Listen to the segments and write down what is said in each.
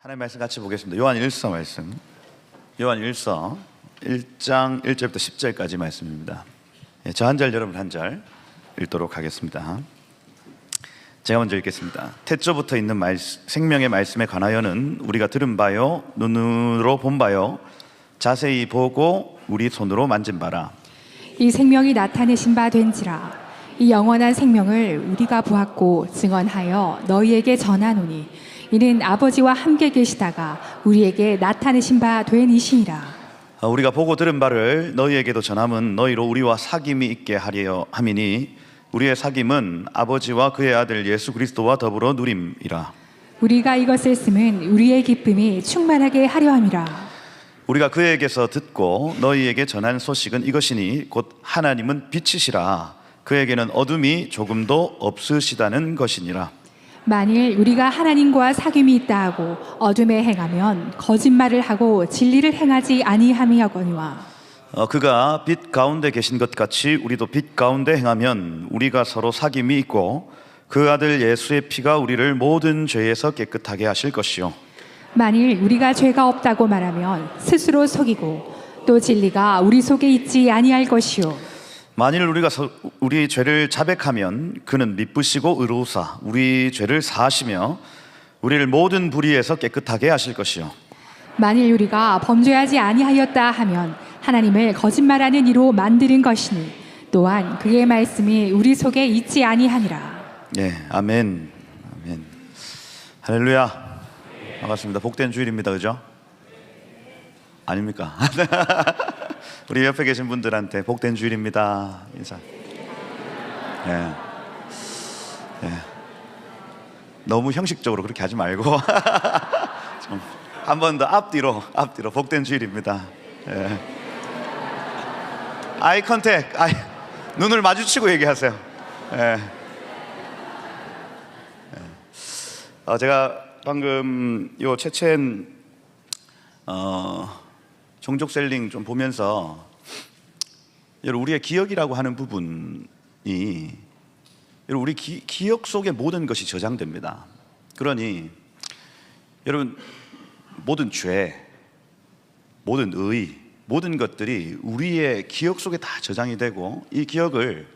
하나님 말씀 같이 보겠습니다. 요한 1서 말씀. 요한 1서 1장 1절부터 10절까지 말씀입니다. 저 한 절 여러분 한 절 읽도록 하겠습니다. 제가 먼저 읽겠습니다. 태초부터 있는 생명의 말씀에 관하여는 우리가 들은 바요 눈으로 본 바요 자세히 보고 우리 손으로 만진 바라. 이 생명이 나타내신 바 된지라. 이 영원한 생명을 우리가 보았고 증언하여 너희에게 전하노니 이는 아버지와 함께 계시다가 우리에게 나타내신 바 된 이시니라. 우리가 보고 들은 바를 너희에게도 전함은 너희로 우리와 사귐이 있게 하려 함이니 우리의 사귐은 아버지와 그의 아들 예수 그리스도와 더불어 누림이라. 우리가 이것을 쓰면 우리의 기쁨이 충만하게 하려 함이라. 우리가 그에게서 듣고 너희에게 전한 소식은 이것이니 곧 하나님은 빛이시라. 그에게는 어둠이 조금도 없으시다는 것이니라. 만일 우리가 하나님과 사귐이 있다 하고 어둠에 행하면 거짓말을 하고 진리를 행하지 아니함이거니와. 그가 빛 가운데 계신 것 같이 우리도 빛 가운데 행하면 우리가 서로 사귐이 있고 그 아들 예수의 피가 우리를 모든 죄에서 깨끗하게 하실 것이요. 만일 우리가 죄가 없다고 말하면 스스로 속이고 또 진리가 우리 속에 있지 아니할 것이요. 만일 우리가 우리 죄를 자백하면 그는 미쁘시고 의로우사 우리 죄를 사하시며 우리를 모든 불의에서 깨끗하게 하실 것이요. 만일 우리가 범죄하지 아니하였다 하면 하나님을 거짓말하는 이로 만드는 것이니 또한 그의 말씀이 우리 속에 있지 아니하니라. 예, 아멘. 아멘. 할렐루야. 반갑습니다. 복된 주일입니다. 그죠? 아닙니까? 우리 옆에 계신 분들한테 복된 주일입니다. 인사. 예. 예. 너무 형식적으로 그렇게 하지 말고 좀 한 번 더 앞뒤로 복된 주일입니다. 예. 아이 컨택, 눈을 마주치고 얘기하세요. 예. 예. 제가 방금 요 체첸 종족 셀링 좀 보면서 여러분 우리의 기억이라고 하는 부분이 여러분 우리 기억 속에 모든 것이 저장됩니다. 그러니 여러분 모든 죄, 모든 의, 모든 것들이 우리의 기억 속에 다 저장이 되고 이 기억을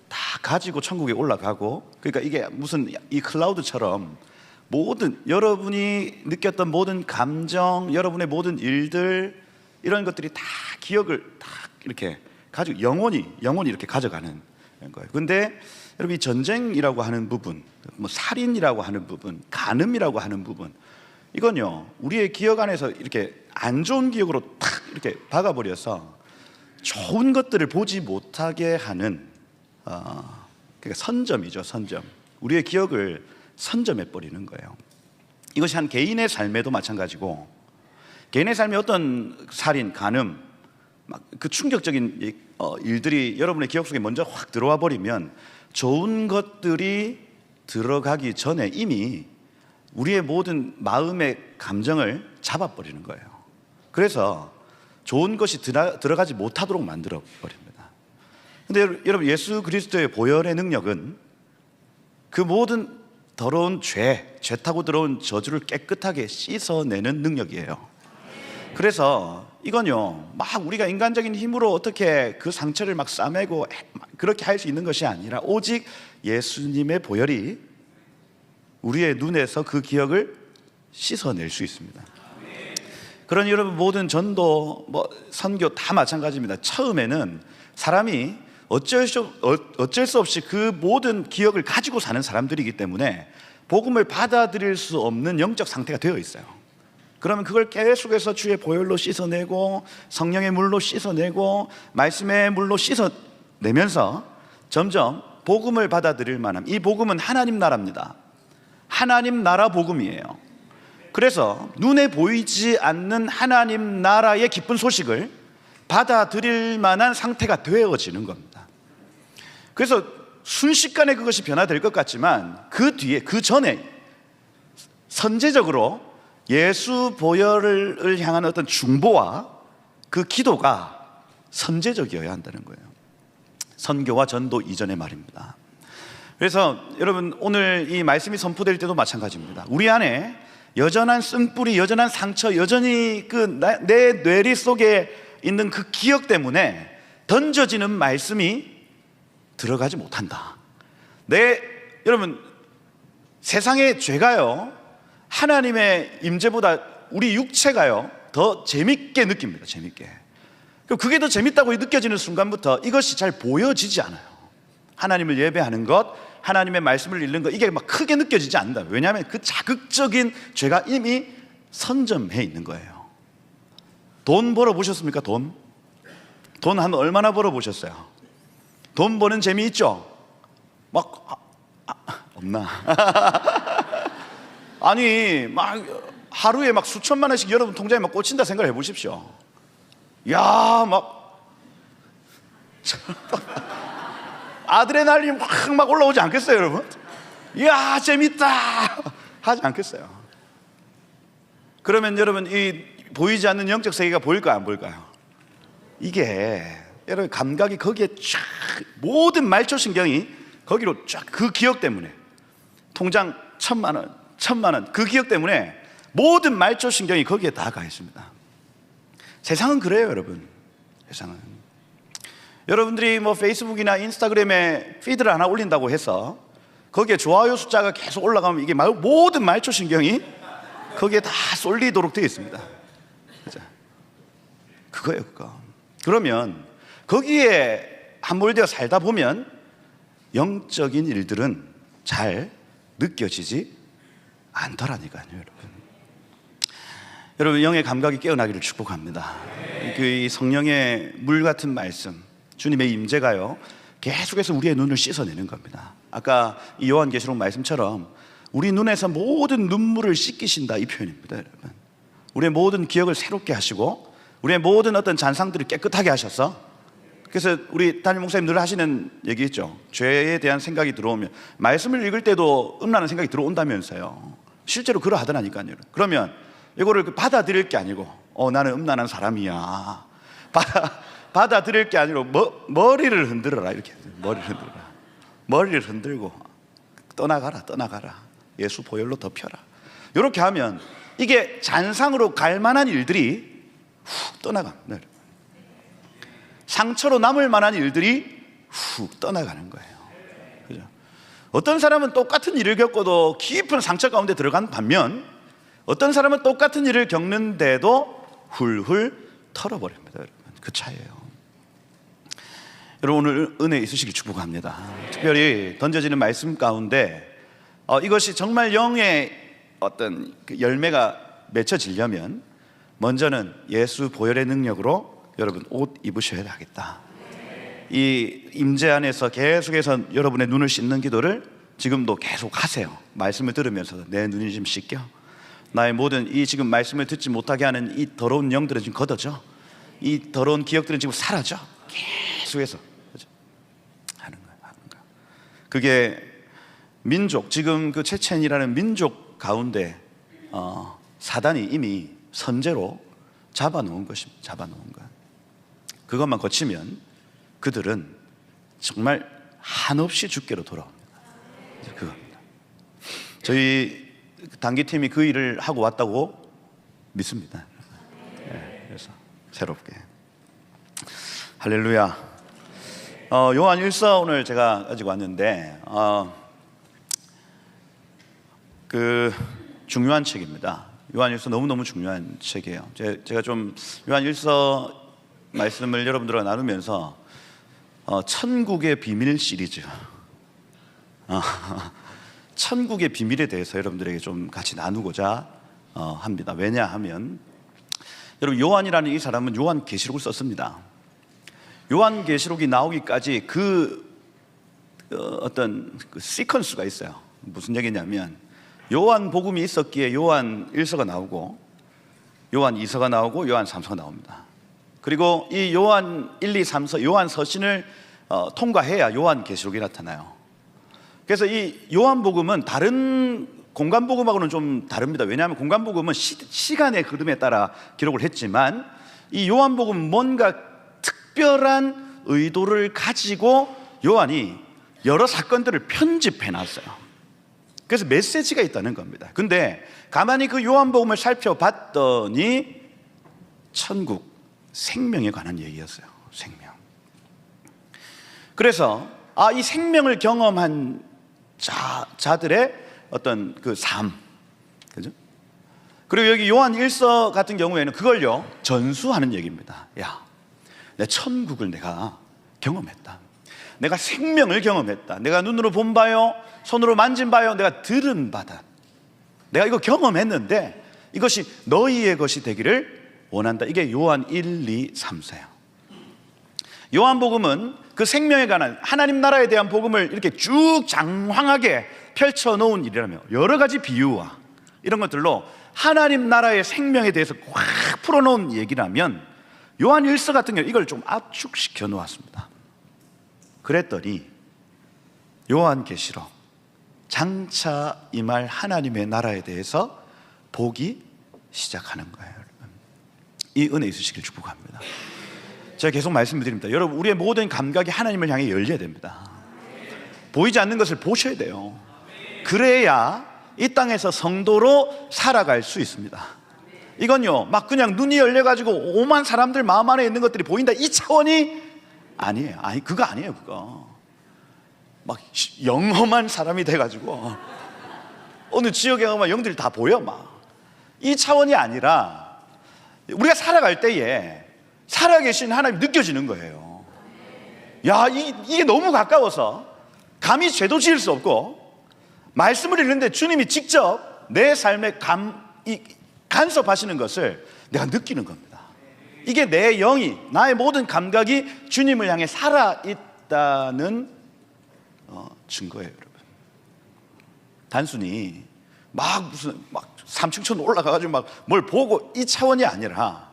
다 가지고 천국에 올라가고, 그러니까 이게 무슨 이 클라우드처럼 모든 여러분이 느꼈던 모든 감정, 여러분의 모든 일들 이런 것들이 다 기억을 다 이렇게 가지고 영원히 이렇게 가져가는 거예요. 근데 여러분 이 전쟁이라고 하는 부분, 뭐 살인이라고 하는 부분, 간음이라고 하는 부분, 이건요 우리의 기억 안에서 이렇게 안 좋은 기억으로 탁 이렇게 박아버려서 좋은 것들을 보지 못하게 하는 그러니까 선점이죠. 선점. 우리의 기억을 선점해 버리는 거예요. 이것이 한 개인의 삶에도 마찬가지고, 개인의 삶에 어떤 살인, 간음, 그 충격적인 일들이 여러분의 기억 속에 먼저 확 들어와 버리면 좋은 것들이 들어가기 전에 이미 우리의 모든 마음의 감정을 잡아버리는 거예요. 그래서 좋은 것이 들어가지 못하도록 만들어 버립니다. 근데 여러분 예수 그리스도의 보혈의 능력은 그 모든 더러운 죄 타고 들어온 저주를 깨끗하게 씻어내는 능력이에요. 그래서 이건요 막 우리가 인간적인 힘으로 어떻게 그 상처를 막 싸매고 그렇게 할 수 있는 것이 아니라 오직 예수님의 보혈이 우리의 눈에서 그 기억을 씻어낼 수 있습니다. 그러니 여러분 모든 전도, 선교 다 마찬가지입니다. 처음에는 사람이 어쩔 수 없이 그 모든 기억을 가지고 사는 사람들이기 때문에 복음을 받아들일 수 없는 영적 상태가 되어 있어요. 그러면 그걸 계속해서 주의 보혈로 씻어내고 성령의 물로 씻어내고 말씀의 물로 씻어내면서 점점 복음을 받아들일 만한, 이 복음은 하나님 나라입니다. 하나님 나라 복음이에요. 그래서 눈에 보이지 않는 하나님 나라의 기쁜 소식을 받아들일 만한 상태가 되어지는 겁니다. 그래서 순식간에 그것이 변화될 것 같지만 그 뒤에, 그 전에 선제적으로 예수 보혈을 향한 어떤 중보와 그 기도가 선제적이어야 한다는 거예요. 선교와 전도 이전의 말입니다. 그래서 여러분 오늘 이 말씀이 선포될 때도 마찬가지입니다. 우리 안에 여전한 쓴뿌리, 여전한 상처, 여전히 내 뇌리 속에 있는 그 기억 때문에 던져지는 말씀이 들어가지 못한다. 여러분, 세상의 죄가요, 하나님의 임재보다 우리 육체가요 더 재밌게 느낍니다. 재밌게. 그게 더 재밌다고 느껴지는 순간부터 이것이 잘 보여지지 않아요. 하나님을 예배하는 것, 하나님의 말씀을 읽는 것, 이게 막 크게 느껴지지 않는다. 왜냐하면 그 자극적인 죄가 이미 선점해 있는 거예요. 돈 벌어 보셨습니까? 돈 한 얼마나 벌어 보셨어요? 돈 버는 재미 있죠? 없나? 아니, 막 하루에 막 수천만 원씩 여러분 통장에 막 꽂힌다 생각을 해보십시오. 야, 아드레날린 막 올라오지 않겠어요, 여러분? 이야, 재밌다 하지 않겠어요? 그러면 여러분, 이 보이지 않는 영적 세계가 보일까요, 안 보일까요? 이게 여러분 감각이 거기에 쫙, 모든 말초신경이 거기로 쫙, 그 기억 때문에 통장 1,000만 원 그 기억 때문에 모든 말초신경이 거기에 다 가 있습니다. 세상은 그래요, 여러분. 세상은 여러분들이 페이스북이나 인스타그램에 피드를 하나 올린다고 해서 거기에 좋아요 숫자가 계속 올라가면 이게 모든 말초신경이 거기에 다 쏠리도록 되어 있습니다. 그거예요, 그거. 그러면 거기에 함몰되어 살다 보면 영적인 일들은 잘 느껴지지 않더라니까요, 여러분. 여러분, 영의 감각이 깨어나기를 축복합니다. 이 성령의 물 같은 말씀, 주님의 임재가요 계속해서 우리의 눈을 씻어내는 겁니다. 아까 이 요한계시록 말씀처럼 우리 눈에서 모든 눈물을 씻기신다, 이 표현입니다, 여러분. 우리의 모든 기억을 새롭게 하시고 우리의 모든 어떤 잔상들을 깨끗하게 하셔서, 그래서 우리 담임 목사님 늘 하시는 얘기 있죠. 죄에 대한 생각이 들어오면 말씀을 읽을 때도 음란한 생각이 들어온다면서요. 실제로 그러하더라니까요. 그러면 이거를 받아들일 게 아니고 나는 음란한 사람이야, 받아들일 게 아니고 머리를 흔들어라, 이렇게. 머리를 흔들고 떠나가라, 예수 보혈로 덮여라, 이렇게 하면 이게 잔상으로 갈 만한 일들이 훅 떠나갑니다. 상처로 남을 만한 일들이 훅 떠나가는 거예요. 그죠? 어떤 사람은 똑같은 일을 겪어도 깊은 상처 가운데 들어간 반면 어떤 사람은 똑같은 일을 겪는데도 훌훌 털어버립니다, 여러분. 그 차이예요. 여러분, 오늘 은혜 있으시길 축복합니다. 특별히 던져지는 말씀 가운데 이것이 정말 영의 어떤 그 열매가 맺혀지려면 먼저는 예수 보혈의 능력으로 여러분 옷 입으셔야 하겠다. 이 임재 안에서 계속해서 여러분의 눈을 씻는 기도를 지금도 계속 하세요. 말씀을 들으면서 내 눈이 좀 씻겨, 나의 모든 이 지금 말씀을 듣지 못하게 하는 이 더러운 영들은 지금 걷어져, 이 더러운 기억들은 지금 사라져. 계속해서 하는 거야. 그게 민족, 지금 그 체첸이라는 민족 가운데 사단이 이미 선제로 잡아놓은 것입니다. 잡아놓은 것. 그것만 거치면 그들은 정말 한없이 주께로 돌아옵니다. 그겁니다. 저희 단기팀이 그 일을 하고 왔다고 믿습니다. 그래서 새롭게 할렐루야. 요한 1서 오늘 제가 가지고 왔는데 그 중요한 책입니다. 요한 1서 너무너무 중요한 책이에요. 제가 좀 요한 1서 말씀을 여러분들과 나누면서 천국의 비밀 시리즈, 천국의 비밀에 대해서 여러분들에게 좀 같이 나누고자 합니다. 왜냐하면 여러분, 요한이라는 이 사람은 요한계시록을 썼습니다. 요한계시록이 나오기까지 어떤 그 시퀀스가 있어요. 무슨 얘기냐면 요한복음이 있었기에 요한 1서가 나오고 요한 2서가 나오고 요한 3서가 나옵니다. 그리고 이 요한 1, 2, 3서 요한 서신을 통과해야 요한계시록이 나타나요. 그래서 이 요한복음은 다른 공간복음하고는 좀 다릅니다. 왜냐하면 공간복음은 시간의 흐름에 따라 기록을 했지만 이 요한복음은 뭔가 특별한 의도를 가지고 요한이 여러 사건들을 편집해 놨어요. 그래서 메시지가 있다는 겁니다. 근데 가만히 그 요한복음을 살펴봤더니 천국, 생명에 관한 얘기였어요. 생명. 그래서 이 생명을 경험한 자들의 어떤 그 삶, 그죠? 그리고 여기 요한 1서 같은 경우에는 그걸요 전수하는 얘기입니다. 야, 내 천국을 내가 경험했다. 내가 생명을 경험했다. 내가 눈으로 본 바요, 손으로 만진 바요, 내가 들은 바다. 내가 이거 경험했는데 이것이 너희의 것이 되기를 원한다. 이게 요한 1, 2, 3, 4예요. 요한복음은 그 생명에 관한 하나님 나라에 대한 복음을 이렇게 쭉 장황하게 펼쳐놓은 일이라며 여러 가지 비유와 이런 것들로 하나님 나라의 생명에 대해서 꽉 풀어놓은 얘기라면 요한 1서 같은 경우 이걸 좀 압축시켜 놓았습니다. 그랬더니 요한계시록 장차 임할 하나님의 나라에 대해서 보기 시작하는 거예요. 여러분, 이 은혜 있으시길 축복합니다. 제가 계속 말씀드립니다. 여러분, 우리의 모든 감각이 하나님을 향해 열려야 됩니다. 보이지 않는 것을 보셔야 돼요. 그래야 이 땅에서 성도로 살아갈 수 있습니다. 이건요 막 그냥 눈이 열려가지고 오만 사람들 마음 안에 있는 것들이 보인다, 이 차원이 아니에요. 아니, 그거 아니에요. 그거 막 영험한 사람이 돼가지고 어느 지역에 가면 영들이 다 보여. 막 이 차원이 아니라 우리가 살아갈 때에 살아계신 하나님이 느껴지는 거예요. 야, 이게 너무 가까워서 감히 죄도 지을 수 없고, 말씀을 읽는데 주님이 직접 내 삶에 간섭하시는 것을 내가 느끼는 겁니다. 이게 내 영이, 나의 모든 감각이 주님을 향해 살아있다는 증거예요. 여러분, 단순히 막 무슨 막 삼층천 올라가가지고 막 뭘 보고 이 차원이 아니라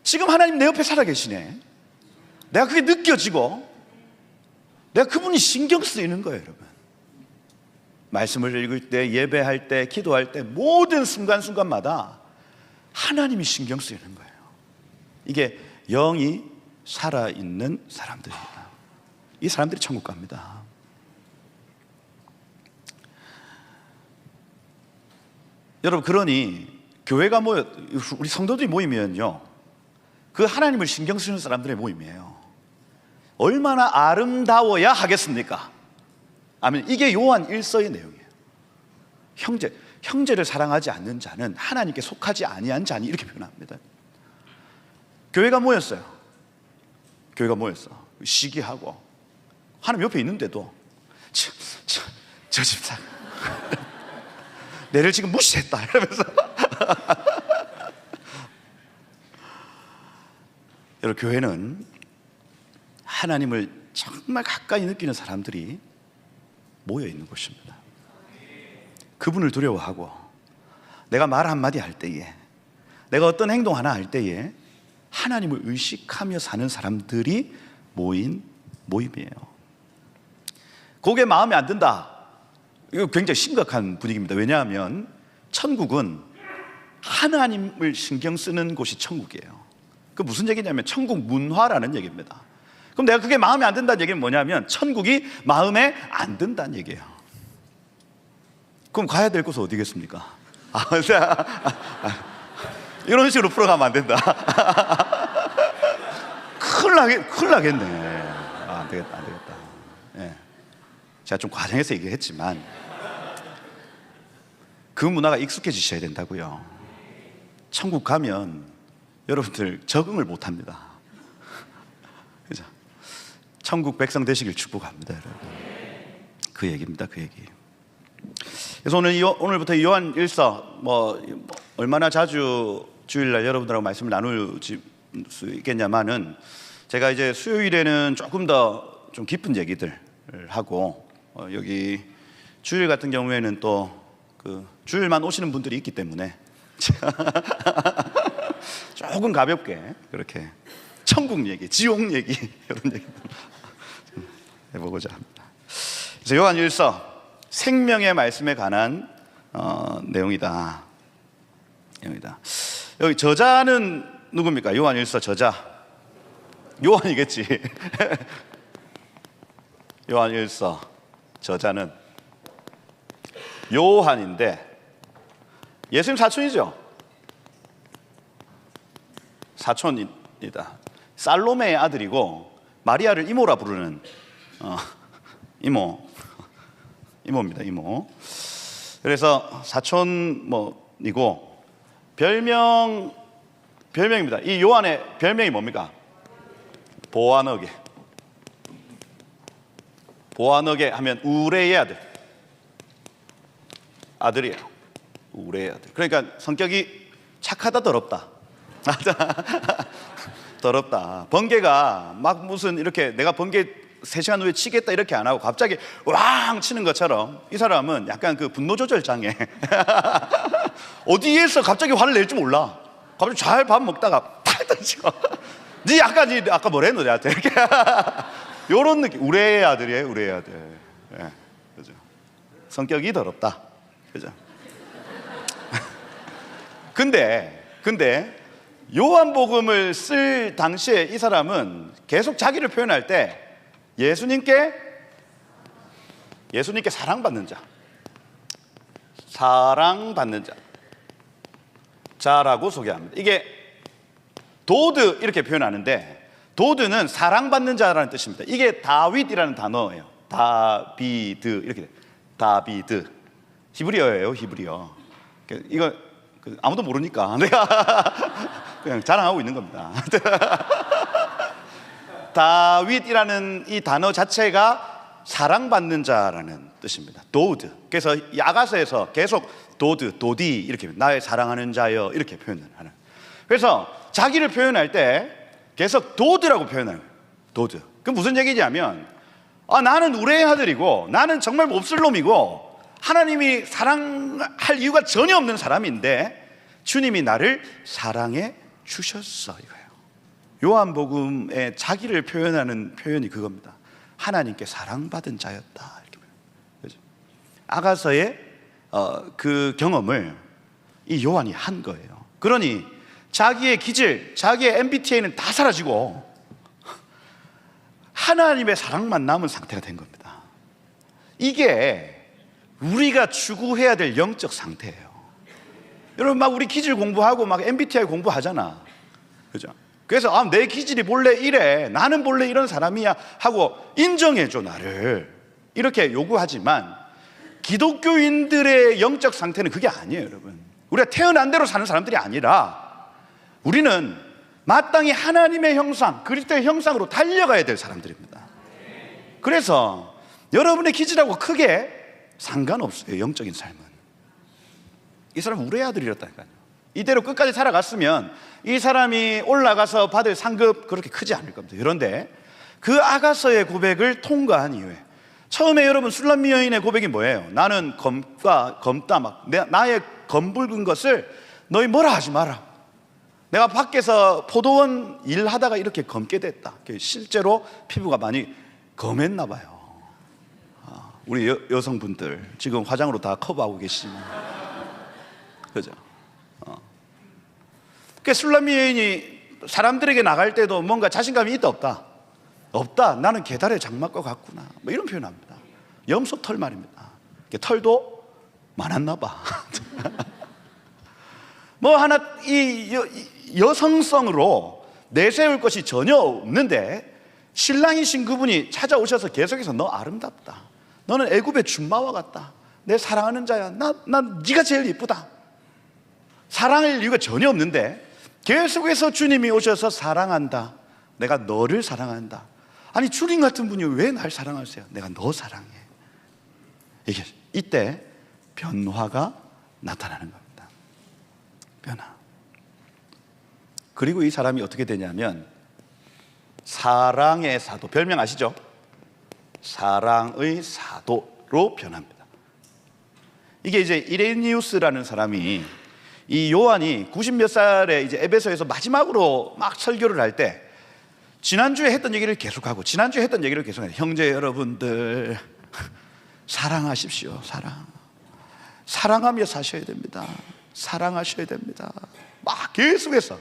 지금 하나님 내 옆에 살아계시네, 내가 그게 느껴지고 내가 그분이 신경 쓰이는 거예요. 여러분, 말씀을 읽을 때, 예배할 때, 기도할 때 모든 순간순간마다 하나님이 신경 쓰이는 거예요. 이게 영이 살아있는 사람들입니다. 이 사람들이 천국 갑니다. 여러분, 그러니 교회가 우리 성도들이 모이면요 그 하나님을 신경 쓰는 사람들의 모임이에요. 얼마나 아름다워야 하겠습니까? 아멘. 이게 요한 1서의 내용이에요. 형제를 사랑하지 않는 자는 하나님께 속하지 아니한 자니, 이렇게 표현합니다. 교회가 모였어요. 교회가 모였어. 시기하고 하나님 옆에 있는데도 저 집사 내를 지금 무시했다 이러면서 여러분, 교회는 하나님을 정말 가까이 느끼는 사람들이 모여 있는 곳입니다. 그분을 두려워하고 내가 말 한마디 할 때에, 내가 어떤 행동 하나 할 때에 하나님을 의식하며 사는 사람들이 모인 모임이에요. 그게 마음에 안 든다, 이거 굉장히 심각한 분위기입니다. 왜냐하면 천국은 하나님을 신경 쓰는 곳이 천국이에요. 그 무슨 얘기냐면 천국 문화라는 얘기입니다. 그럼 내가 그게 마음에 안 든다는 얘기는 뭐냐면 천국이 마음에 안 든다는 얘기예요. 그럼 가야 될 곳은 어디겠습니까? 이런 식으로 풀어가면 안 된다. 큰일 나겠네. 안 되겠다. 예. 제가 좀 과장해서 얘기했지만 그 문화가 익숙해지셔야 된다고요. 천국 가면 여러분들 적응을 못합니다. 그죠? 천국 백성 되시길 축복합니다, 여러분. 그 얘기입니다, 그 얘기. 그래서 오늘부터 요한 1서 얼마나 자주 주일날 여러분들하고 말씀을 나눌 수 있겠냐마는, 제가 이제 수요일에는 조금 더 좀 깊은 얘기들 하고, 여기 주일 같은 경우에는 또 그 주일만 오시는 분들이 있기 때문에 조금 가볍게 그렇게 천국 얘기, 지옥 얘기 이런 얘기 해보고자 합니다. 그래서 요한 1서 생명의 말씀에 관한 내용이다. 여기 저자는 누굽니까? 요한 1서 저자 요한이겠지. 요한 1서 저자는 요한인데 예수님 사촌이죠. 사촌입니다. 살로메의 아들이고 마리아를 이모라 부르는 이모입니다. 이모. 그래서 사촌이고 별명입니다. 이 요한의 별명이 뭡니까? 보아너게 하면 우레의 아들이에요. 우레의 아들. 그러니까 성격이 착하다 더럽다. 더럽다. 번개가 막 무슨 이렇게 내가 번개 3시간 후에 치겠다 이렇게 안 하고 갑자기 왕 치는 것처럼 이 사람은 약간 그 분노 조절 장애. 어디에서 갑자기 화를 낼지 몰라. 갑자기 잘 밥 먹다가 탁 던지고 니 아까 뭐랬노 내한테 이렇게. 요런 느낌. 우레의 아들이에요. 우레의 아들. 예, 그죠. 성격이 더럽다. 그죠. 근데 요한복음을 쓸 당시에 이 사람은 계속 자기를 표현할 때 예수님께 사랑받는 자라고 소개합니다. 이게 도드 이렇게 표현하는데 도드는 사랑받는 자라는 뜻입니다. 이게 다윗이라는 단어예요. 다비드 이렇게 돼요. 다비드 히브리어예요. 히브리어. 이거 아무도 모르니까 내가 그냥 자랑하고 있는 겁니다. 다윗이라는 이 단어 자체가 사랑받는 자라는 뜻입니다. 도드. 그래서 이 아가서에서 계속 도디 이렇게 나의 사랑하는 자여 이렇게 표현을 하는. 그래서 자기를 표현할 때 계속 도드라고 표현해요. 도드. 그 무슨 얘기냐면 나는 우레의 아들이고 나는 정말 몹쓸 놈이고 하나님이 사랑할 이유가 전혀 없는 사람인데 주님이 나를 사랑해 주셨어 이거예요. 요한복음에 자기를 표현하는 표현이 그겁니다. 하나님께 사랑받은 자였다 이렇게. 그렇죠? 아가서의 그 경험을 이 요한이 한 거예요. 그러니 자기의 기질, 자기의 MBTI는 다 사라지고 하나님의 사랑만 남은 상태가 된 겁니다. 이게 우리가 추구해야 될 영적 상태예요. 여러분 막 우리 기질 공부하고 막 MBTI 공부하잖아. 그죠? 그래서 내 기질이 본래 이래, 나는 본래 이런 사람이야 하고 인정해줘 나를 이렇게 요구하지만 기독교인들의 영적 상태는 그게 아니에요. 여러분 우리가 태어난 대로 사는 사람들이 아니라 우리는 마땅히 하나님의 형상, 그리스도의 형상으로 달려가야 될 사람들입니다. 그래서 여러분의 기질하고 크게 상관없어요. 영적인 삶은. 이 사람은 우레의 아들이었다니까요. 이대로 끝까지 살아갔으면 이 사람이 올라가서 받을 상급 그렇게 크지 않을 겁니다. 그런데 그 아가서의 고백을 통과한 이후에 처음에 여러분 술람미 여인의 고백이 뭐예요? 나는 검다 막 나의 검붉은 것을 너희 뭐라 하지 마라. 내가 밖에서 포도원 일하다가 이렇게 검게 됐다. 실제로 피부가 많이 검했나 봐요. 우리 여성분들 지금 화장으로 다 커버하고 계시지만 그죠? 그 술람미 여인이 사람들에게 나갈 때도 뭔가 자신감이 있다 없다? 없다. 나는 계달의 장막과 같구나. 뭐 이런 표현합니다. 염소 털 말입니다. 털도 많았나 봐. 뭐 하나 이 여성성으로 내세울 것이 전혀 없는데 신랑이신 그분이 찾아오셔서 계속해서 너 아름답다. 너는 애굽의 춘마와 같다. 내 사랑하는 자야. 난 네가 제일 이쁘다. 사랑할 이유가 전혀 없는데 계속해서 주님이 오셔서 사랑한다. 내가 너를 사랑한다. 아니 주님 같은 분이 왜 날 사랑하세요? 내가 너 사랑해. 이때 변화가 나타나는 겁니다. 변화. 그리고 이 사람이 어떻게 되냐면 사랑의 사도, 별명 아시죠? 사랑의 사도로 변합니다. 이게 이제 이레니우스라는 사람이 이 요한이 90몇 살에 이제 에베소에서 마지막으로 막 설교를 할 때 지난주에 했던 얘기를 계속하고 지난주에 했던 얘기를 계속해요. 형제 여러분들 사랑하십시오. 사랑하며 사셔야 됩니다. 사랑하셔야 됩니다. 막 계속해서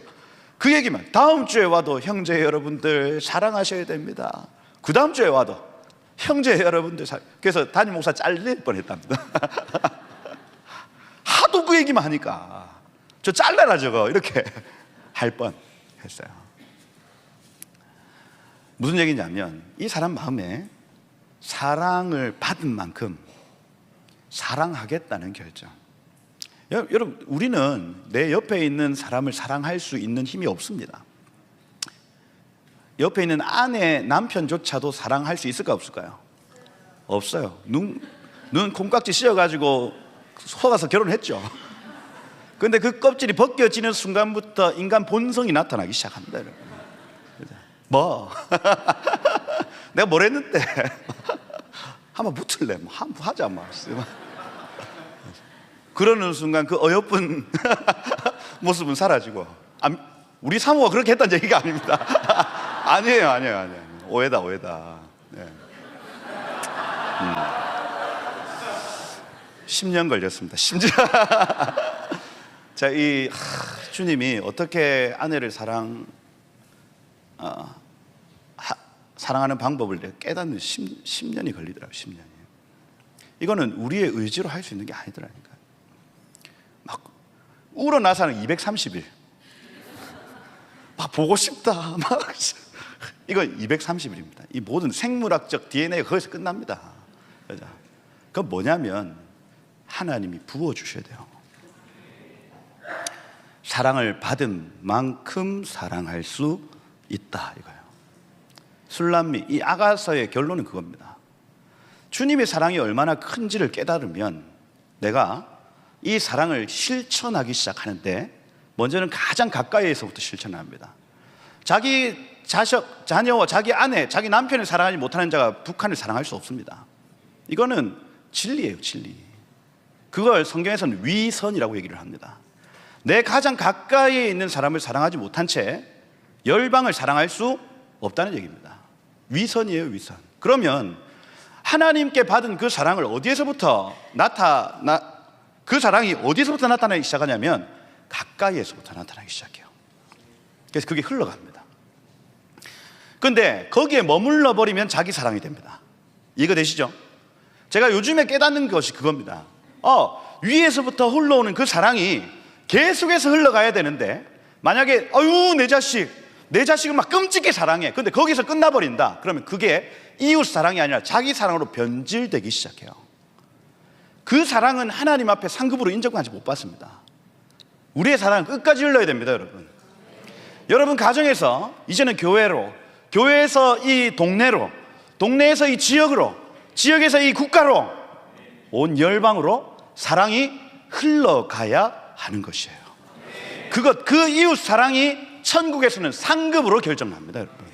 그 얘기만. 다음 주에 와도 형제 여러분들 사랑하셔야 됩니다. 그 다음 주에 와도 형제 여러분들 그래서 담임 목사 잘릴 뻔했답니다. 하도 그 얘기만 하니까 저 잘라라 저거 이렇게 할 뻔했어요. 무슨 얘기냐면 이 사람 마음에 사랑을 받은 만큼 사랑하겠다는 결정. 여러분, 우리는 내 옆에 있는 사람을 사랑할 수 있는 힘이 없습니다. 옆에 있는 아내, 남편조차도 사랑할 수 있을까 없을까요? 없어요. 눈 콩깍지 씌워가지고 속아서 결혼했죠. 근데 그 껍질이 벗겨지는 순간부터 인간 본성이 나타나기 시작합니다, 여러분. 뭐 내가 뭘 했는데 한번 붙을래? 뭐 한번 하자 뭐. 그러는 순간 그 어여쁜 모습은 사라지고. 우리 사모가 그렇게 했다는 얘기가 아닙니다. 아니에요. 오해다. 네. 10년 걸렸습니다. 10년. 자, 주님이 어떻게 아내를 사랑하는 방법을 깨닫는 10년이 걸리더라고요. 10년이. 이거는 우리의 의지로 할 수 있는 게 아니더라니까요. 막 우러나서는 230일. 막 보고 싶다. 막 이건 230일입니다. 이 모든 생물학적 DNA가 거기서 끝납니다. 그건 뭐냐면 하나님이 부어주셔야 돼요. 사랑을 받은 만큼 사랑할 수 있다 이거예요. 술람미, 이 아가서의 결론은 그겁니다. 주님의 사랑이 얼마나 큰지를 깨달으면 내가 이 사랑을 실천하기 시작하는데 먼저는 가장 가까이에서부터 실천합니다. 자기 자녀와 자기 아내, 자기 남편을 사랑하지 못하는 자가 북한을 사랑할 수 없습니다. 이거는 진리예요, 진리. 그걸 성경에서는 위선이라고 얘기를 합니다. 내 가장 가까이에 있는 사람을 사랑하지 못한 채 열방을 사랑할 수 없다는 얘기입니다. 위선이에요, 위선. 그러면 하나님께 받은 그 사랑을 그 사랑이 어디서부터 나타나기 시작하냐면 가까이에서부터 나타나기 시작해요. 그래서 그게 흘러갑니다. 근데 거기에 머물러 버리면 자기 사랑이 됩니다. 이해가 되시죠? 제가 요즘에 깨닫는 것이 그겁니다. 위에서부터 흘러오는 그 사랑이 계속해서 흘러가야 되는데 만약에 내 자식을 막 끔찍하게 사랑해. 근데 거기서 끝나버린다. 그러면 그게 이웃 사랑이 아니라 자기 사랑으로 변질되기 시작해요. 그 사랑은 하나님 앞에 상급으로 인정하지 못 받습니다. 우리의 사랑은 끝까지 흘러야 됩니다, 여러분. 여러분 가정에서 이제는 교회로, 교회에서 이 동네로, 동네에서 이 지역으로, 지역에서 이 국가로, 온 열방으로 사랑이 흘러가야 하는 것이에요. 그 이웃 사랑이 천국에서는 상급으로 결정납니다, 여러분.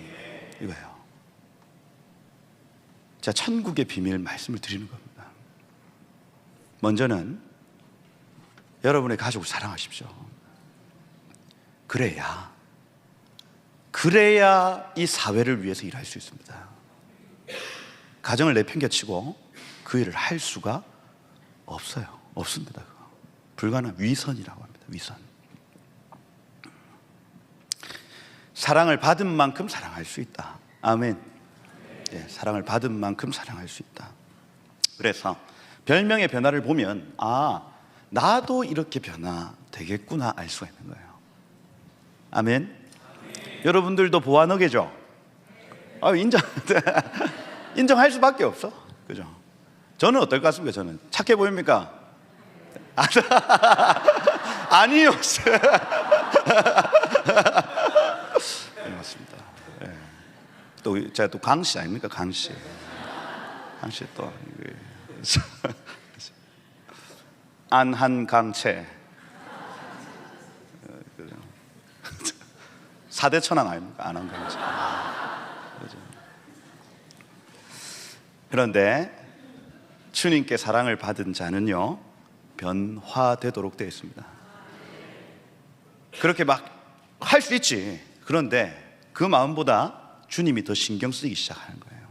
이거예요. 자, 천국의 비밀 말씀을 드리는 겁니다. 먼저는 여러분의 가족을 사랑하십시오. 그래야 이 사회를 위해서 일할 수 있습니다. 가정을 내팽개치고 그 일을 할 수가 없어요. 없습니다. 그거. 불가능한 위선이라고 합니다. 위선. 사랑을 받은 만큼 사랑할 수 있다. 아멘. 네, 사랑을 받은 만큼 사랑할 수 있다. 그래서 별명의 변화를 보면 나도 이렇게 변화되겠구나 알 수가 있는 거예요. 아멘. 여러분들도 보아너게죠? 인정할 수밖에 없어. 그죠? 저는 어떨 것 같습니까? 저는 착해 보입니까? 아니요. 맞습니다. 네. 또 제가 또 강씨 아닙니까? 강씨 또 안한강채 4대 천왕 아닙니까? 안한강채. 그런데 주님께 사랑을 받은 자는요 변화되도록 되어 있습니다. 그렇게 막 할 수 있지. 그런데 그 마음보다 주님이 더 신경 쓰이기 시작하는 거예요.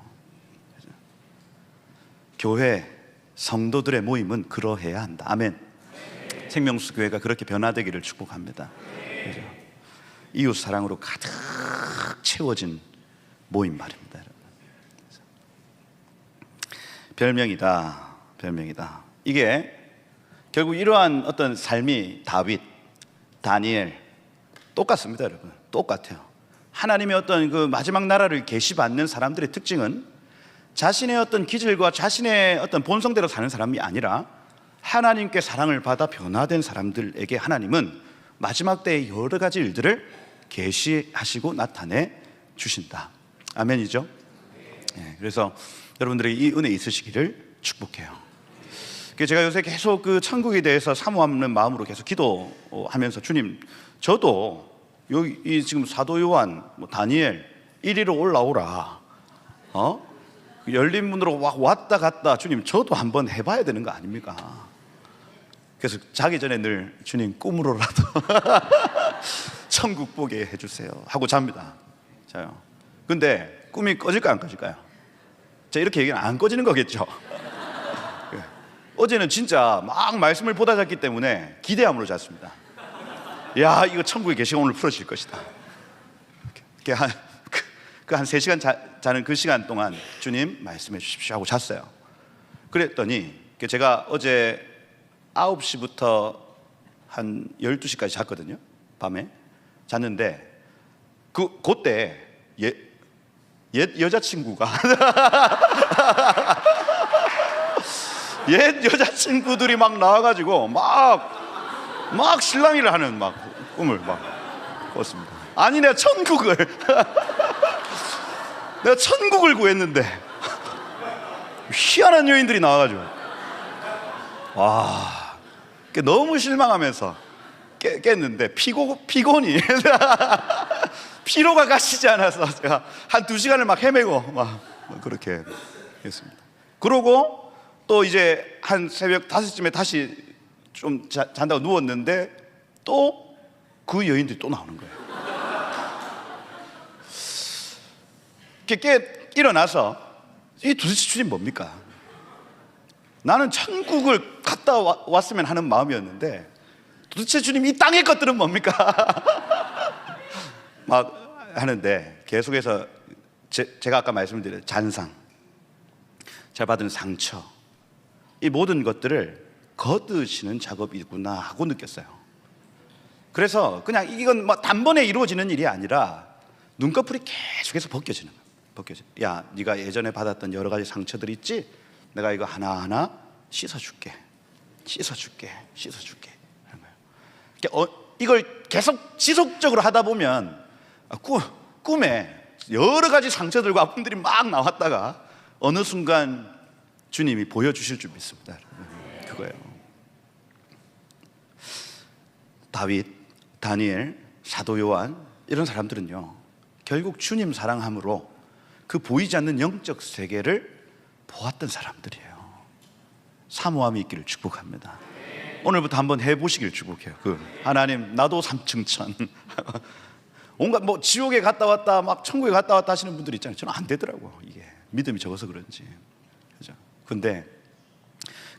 교회 성도들의 모임은 그러해야 한다. 아멘. 생명수 교회가 그렇게 변화되기를 축복합니다. 그렇죠? 이웃 사랑으로 가득 채워진 모임 말입니다. 별명이다. 이게 결국 이러한 어떤 삶이 다윗, 다니엘 똑같습니다, 여러분. 똑같아요. 하나님의 어떤 그 마지막 나라를 계시받는 사람들의 특징은 자신의 어떤 기질과 자신의 어떤 본성대로 사는 사람이 아니라 하나님께 사랑을 받아 변화된 사람들에게 하나님은 마지막 때의 여러 가지 일들을 계시하시고 나타내 주신다. 아멘이죠? 네, 그래서 여러분들에게 이 은혜 있으시기를 축복해요. 제가 요새 계속 그 천국에 대해서 사모하는 마음으로 계속 기도하면서 주님, 저도 여기 지금 사도 요한, 다니엘 1위로 올라오라. 열린 문으로 왔다 갔다 주님 저도 한번 해봐야 되는 거 아닙니까? 그래서 자기 전에 늘 주님 꿈으로라도 천국 보게 해주세요 하고 잡니다. 자요. 근데 꿈이 꺼질까요, 안 꺼질까요? 자, 이렇게 얘기는 안 꺼지는 거겠죠. 어제는 진짜 막 말씀을 보다 잤기 때문에 기대함으로 잤습니다. 야, 이거 천국에 계시가 오늘 풀어질 것이다. 한 3시간 자는 그 시간 동안 주님 말씀해 주십시오 하고 잤어요. 그랬더니 제가 어제 9시부터 한 12시까지 잤거든요. 밤에 잤는데 그때 옛 여자친구가 옛 여자친구들이 막 나와가지고 막 실랑이를 하는 막 꿈을 막 꿨습니다. 아니 내가 천국을 내가 천국을 구했는데 희한한 여인들이 나와가지고 와 너무 실망하면서 깼는데 피곤이 피로가 가시지 않아서 제가 한 2시간을 막 헤매고 막 그렇게 했습니다. 그러고 또 이제 한 새벽 5시쯤에 다시 좀 잔다고 누웠는데 또 그 여인들이 또 나오는 거예요. 일어나서 이 도대체 주님 뭡니까? 나는 천국을 갔다 왔으면 하는 마음이었는데 도대체 주님 이 땅의 것들은 뭡니까? 막 하는데 계속해서 제가 아까 말씀드린 잔상, 제가 받은 상처, 이 모든 것들을 걷으시는 작업이구나 하고 느꼈어요. 그래서 그냥 이건 뭐 단번에 이루어지는 일이 아니라 눈꺼풀이 계속해서 벗겨지는 거예요. 야, 네가 예전에 받았던 여러 가지 상처들 있지? 내가 이거 하나하나 씻어줄게. 하는 거예요. 이걸 계속 지속적으로 하다 보면 꿈에 여러 가지 상처들과 아픔들이 막 나왔다가 어느 순간 주님이 보여주실 줄 믿습니다. 그거예요. 다윗, 다니엘, 사도 요한 이런 사람들은요 결국 주님 사랑함으로 그 보이지 않는 영적 세계를 보았던 사람들이에요. 사모함이 있기를 축복합니다. 오늘부터 한번 해보시길 축복해요. 하나님 나도 3층 천 온갖 뭐 지옥에 갔다 왔다 막 천국에 갔다 왔다 하시는 분들 있잖아요. 저는 안 되더라고. 이게 믿음이 적어서 그런지. 그죠? 근데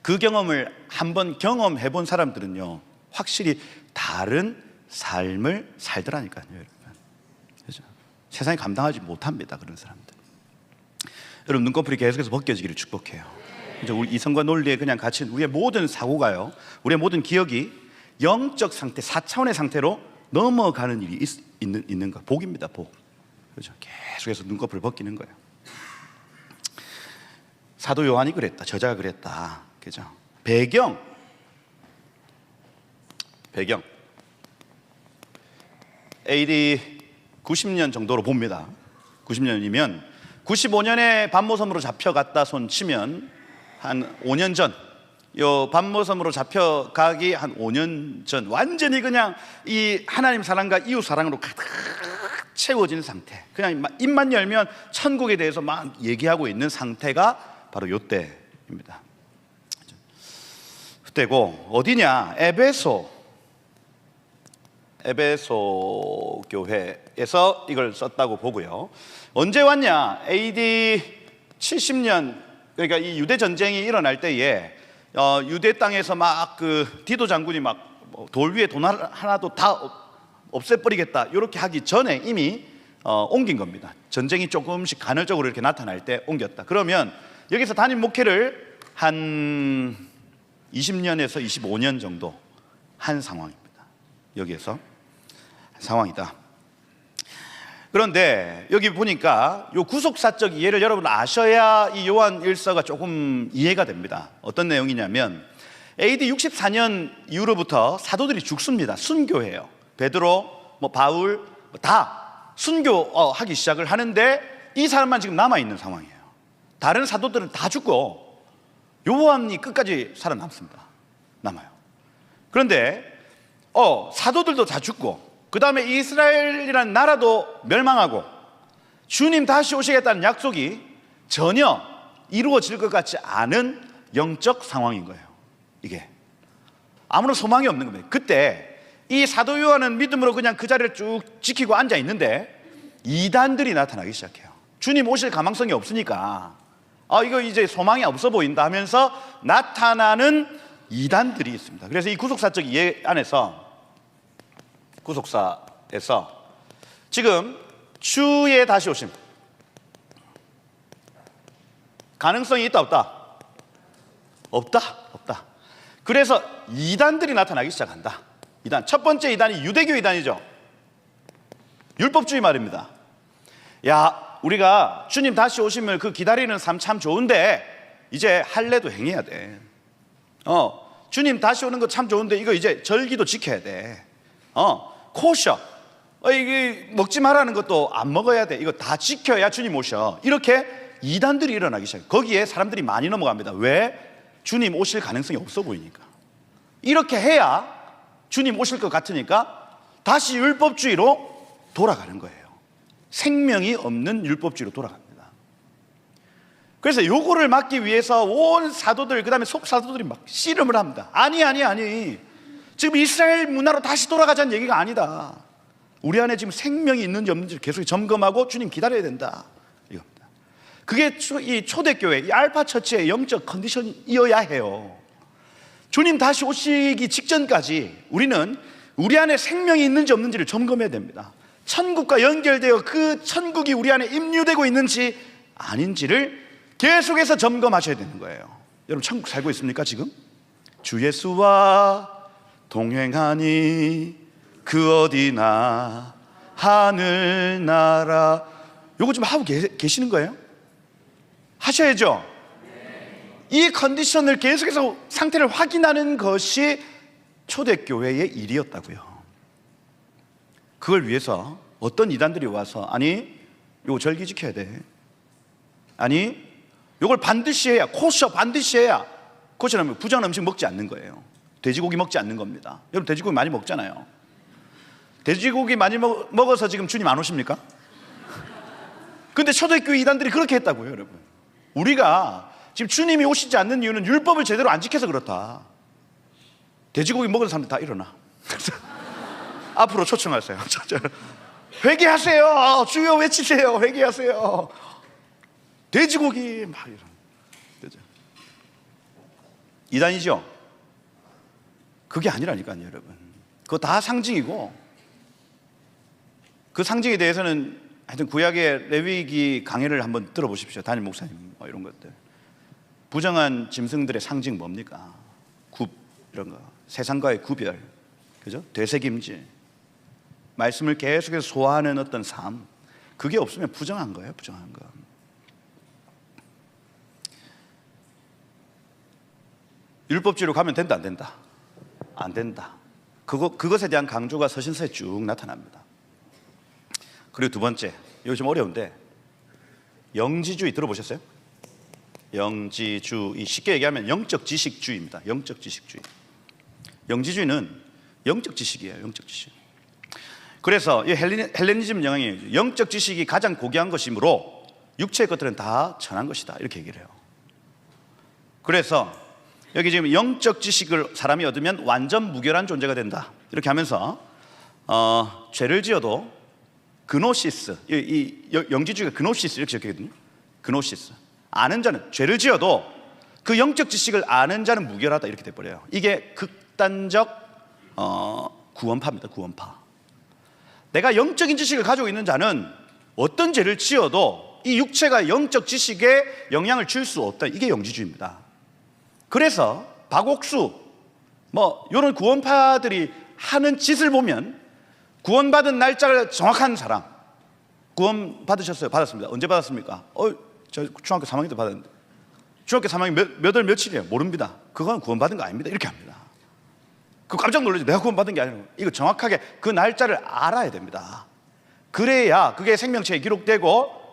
그 경험을 한번 경험해 본 사람들은요 확실히 다른 삶을 살더라니까요, 여러분. 그죠? 세상이 감당하지 못합니다, 그런 사람들. 여러분 눈꺼풀이 계속해서 벗겨지기를 축복해요. 이제 우리 이성과 논리에 그냥 갇힌 우리의 모든 사고가요, 우리의 모든 기억이 영적 상태, 4차원의 상태로 넘어가는 일이 있는 거, 복입니다, 복. 그죠? 계속해서 눈꺼풀을 벗기는 거예요. 사도 요한이 그랬다, 저자가 그랬다, 그죠? 배경 AD 90년 정도로 봅니다. 90년이면 95년에 반모섬으로 잡혀갔다 손 치면 한 5년 전, 요 반모섬으로 잡혀가기 한 5년 전, 완전히 그냥 이 하나님 사랑과 이웃 사랑으로 가득 채워진 상태, 그냥 입만 열면 천국에 대해서 막 얘기하고 있는 상태가 바로 요때입니다. 그때고 어디냐? 에베소 교회에서 이걸 썼다고 보고요. 언제 왔냐? AD 70년, 그러니까 이 유대 전쟁이 일어날 때에 유대 땅에서 막 그 디도 장군이 막 돌 위에 돈 하나도 다 없애버리겠다 이렇게 하기 전에 이미 옮긴 겁니다. 전쟁이 조금씩 간헐적으로 이렇게 나타날 때 옮겼다. 그러면 여기서 단임 목회를 한 20년에서 25년 정도 한 상황입니다. 여기에서 한 상황이다. 그런데 여기 보니까 이 구속사적 이해를 여러분 아셔야 이 요한 일서가 조금 이해가 됩니다. 어떤 내용이냐면 AD 64년 이후로부터 사도들이 죽습니다. 순교해요. 베드로, 바울 다 순교하기 시작을 하는데 이 사람만 지금 남아있는 상황이에요. 다른 사도들은 다 죽고 요한이 끝까지 살아남습니다. 남아요. 그런데 사도들도 다 죽고 그 다음에 이스라엘이라는 나라도 멸망하고 주님 다시 오시겠다는 약속이 전혀 이루어질 것 같지 않은 영적 상황인 거예요. 이게 아무런 소망이 없는 겁니다. 그때 이 사도 요한은 믿음으로 그냥 그 자리를 쭉 지키고 앉아 있는데 이단들이 나타나기 시작해요. 주님 오실 가망성이 없으니까 이거 이제 소망이 없어 보인다 하면서 나타나는 이단들이 있습니다. 그래서 이 구속사적 이해 안에서 구속사에서 지금 주의 다시 오심 가능성이 있다 없다? 없다. 그래서 이단들이 나타나기 시작한다. 이단, 첫 번째 이단이 유대교 이단이죠. 율법주의 말입니다. 야, 우리가 주님 다시 오심을 그 기다리는 삶 참 좋은데 이제 할례도 행해야 돼. 주님 다시 오는 거 참 좋은데 이거 이제 절기도 지켜야 돼. 코셔, 이게 먹지 말라는 것도 안 먹어야 돼. 이거 다 지켜야 주님 오셔. 이렇게 이단들이 일어나기 시작해요. 거기에 사람들이 많이 넘어갑니다. 왜? 주님 오실 가능성이 없어 보이니까. 이렇게 해야 주님 오실 것 같으니까 다시 율법주의로 돌아가는 거예요. 생명이 없는 율법주의로 돌아갑니다. 그래서 요거를 막기 위해서 온 사도들, 그 다음에 속사도들이 막 씨름을 합니다. 아니 지금 이스라엘 문화로 다시 돌아가자는 얘기가 아니다. 우리 안에 지금 생명이 있는지 없는지 계속 점검하고 주님 기다려야 된다, 이겁니다. 그게 이 초대교회, 이 알파처치의 영적 컨디션이어야 해요. 주님 다시 오시기 직전까지 우리는 우리 안에 생명이 있는지 없는지를 점검해야 됩니다. 천국과 연결되어 그 천국이 우리 안에 임류되고 있는지 아닌지를 계속해서 점검하셔야 되는 거예요. 여러분 천국 살고 있습니까 지금? 주 예수와 동행하니 그 어디나 하늘나라. 요거 좀 하고 계시는 거예요? 하셔야죠. 이 컨디션을 계속해서 상태를 확인하는 것이 초대교회의 일이었다고요. 그걸 위해서 어떤 이단들이 와서 아니 요거 절기 지켜야 돼, 아니 요걸 반드시 해야, 코셔 반드시 해야. 코셔라면 부정한 음식 먹지 않는 거예요. 돼지고기 먹지 않는 겁니다. 여러분 돼지고기 많이 먹잖아요. 돼지고기 많이 먹어서 지금 주님 안 오십니까? 근데 초대교회 이단들이 그렇게 했다고요. 여러분, 우리가 지금 주님이 오시지 않는 이유는 율법을 제대로 안 지켜서 그렇다. 돼지고기 먹은 사람들 다 일어나. 앞으로 초청하세요. 회개하세요. 주여 외치세요. 회개하세요. 돼지고기 막 이런. 이단이죠. 그게 아니라니까요, 여러분. 그거 다 상징이고, 그 상징에 대해서는 하여튼 구약의 레위기 강해를 한번 들어보십시오. 담임 목사님, 이런 것들. 부정한 짐승들의 상징 뭡니까? 굽, 이런 거. 세상과의 구별, 그죠? 되새김질. 말씀을 계속해서 소화하는 어떤 삶. 그게 없으면 부정한 거예요, 부정한 거. 율법주의로 가면 된다, 안 된다? 안 된다. 그것에 대한 강조가 서신서에 쭉 나타납니다. 그리고 두 번째, 이거 좀 어려운데, 영지주의 들어보셨어요? 영지주의, 쉽게 얘기하면 영적 지식주의입니다. 영적 지식주의. 영지주의는 영적 지식이에요. 영적 지식. 그래서 이 헬레니즘 영향이 영적 지식이 가장 고귀한 것이므로 육체의 것들은 다 천한 것이다, 이렇게 얘기를 해요. 그래서 여기 지금 영적 지식을 사람이 얻으면 완전 무결한 존재가 된다, 이렇게 하면서 죄를 지어도 그노시스, 이 영지주의가 그노시스 이렇게 적혀있거든요. 그노시스, 아는 자는, 죄를 지어도 그 영적 지식을 아는 자는 무결하다, 이렇게 돼버려요. 이게 극단적 구원파입니다. 구원파. 내가 영적인 지식을 가지고 있는 자는 어떤 죄를 지어도 이 육체가 영적 지식에 영향을 줄 수 없다, 이게 영지주의입니다. 그래서 박옥수 뭐 이런 구원파들이 하는 짓을 보면 구원받은 날짜를 정확한 사람, 구원 받으셨어요? 받았습니다. 언제 받았습니까? 저 중학교 3학년 때 받았는데. 중학교 3학년 몇 월 며칠이에요? 모릅니다. 그건 구원받은 거 아닙니다. 이렇게 합니다. 그 깜짝 놀라죠. 내가 구원받은 게 아니고. 이거 정확하게 그 날짜를 알아야 됩니다. 그래야 그게 생명체에 기록되고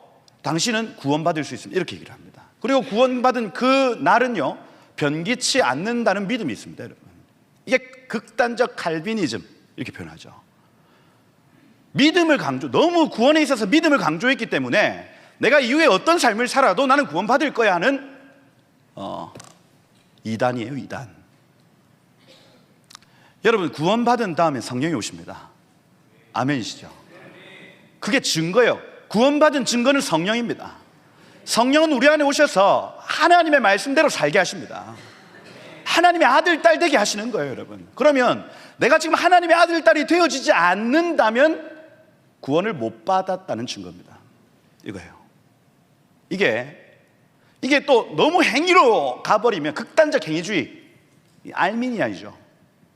당신은 구원받을 수 있습니다. 이렇게 얘기를 합니다. 그리고 구원받은 그 날은요, 변기치 않는다는 믿음이 있습니다, 여러분. 이게 극단적 칼비니즘 이렇게 표현하죠. 믿음을 너무 구원에 있어서 믿음을 강조했기 때문에 내가 이후에 어떤 삶을 살아도 나는 구원받을 거야 하는 이단이에요, 이단. 여러분, 구원받은 다음에 성령이 오십니다. 아멘이시죠? 그게 증거예요. 구원받은 증거는 성령입니다. 성령은 우리 안에 오셔서 하나님의 말씀대로 살게 하십니다. 하나님의 아들, 딸 되게 하시는 거예요, 여러분. 그러면 내가 지금 하나님의 아들, 딸이 되어지지 않는다면 구원을 못 받았다는 증거입니다. 이거예요. 이게 또 너무 행위로 가버리면 극단적 행위주의, 알미니아이죠.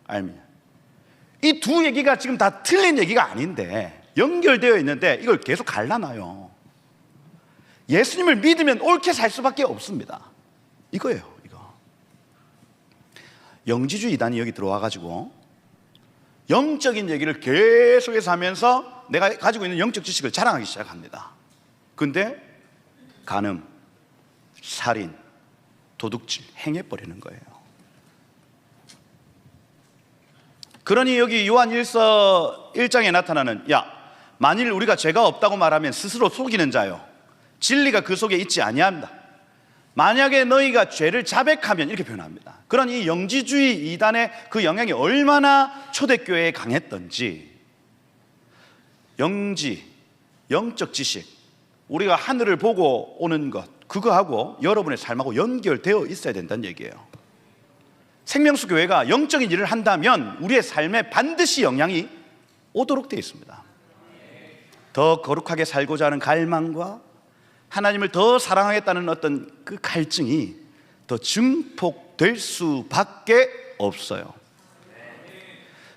알미니아. 이 두 얘기가 지금 다 틀린 얘기가 아닌데 연결되어 있는데 이걸 계속 갈라놔요. 예수님을 믿으면 옳게 살 수밖에 없습니다. 이거예요, 이거. 영지주의 이단이 여기 들어와가지고 영적인 얘기를 계속해서 하면서 내가 가지고 있는 영적 지식을 자랑하기 시작합니다. 근데 간음, 살인, 도둑질 행해버리는 거예요. 그러니 여기 요한 1서 1장에 나타나는, 만일 우리가 죄가 없다고 말하면 스스로 속이는 자요, 진리가 그 속에 있지 아니합니다. 만약에 너희가 죄를 자백하면, 이렇게 표현합니다. 그러니 영지주의 이단의 그 영향이 얼마나 초대교회에 강했던지, 영적 지식, 우리가 하늘을 보고 오는 것, 그거하고 여러분의 삶하고 연결되어 있어야 된다는 얘기예요. 생명수 교회가 영적인 일을 한다면 우리의 삶에 반드시 영향이 오도록 되어 있습니다. 더 거룩하게 살고자 하는 갈망과 하나님을 더 사랑하겠다는 어떤 그 갈증이 더 증폭될 수밖에 없어요.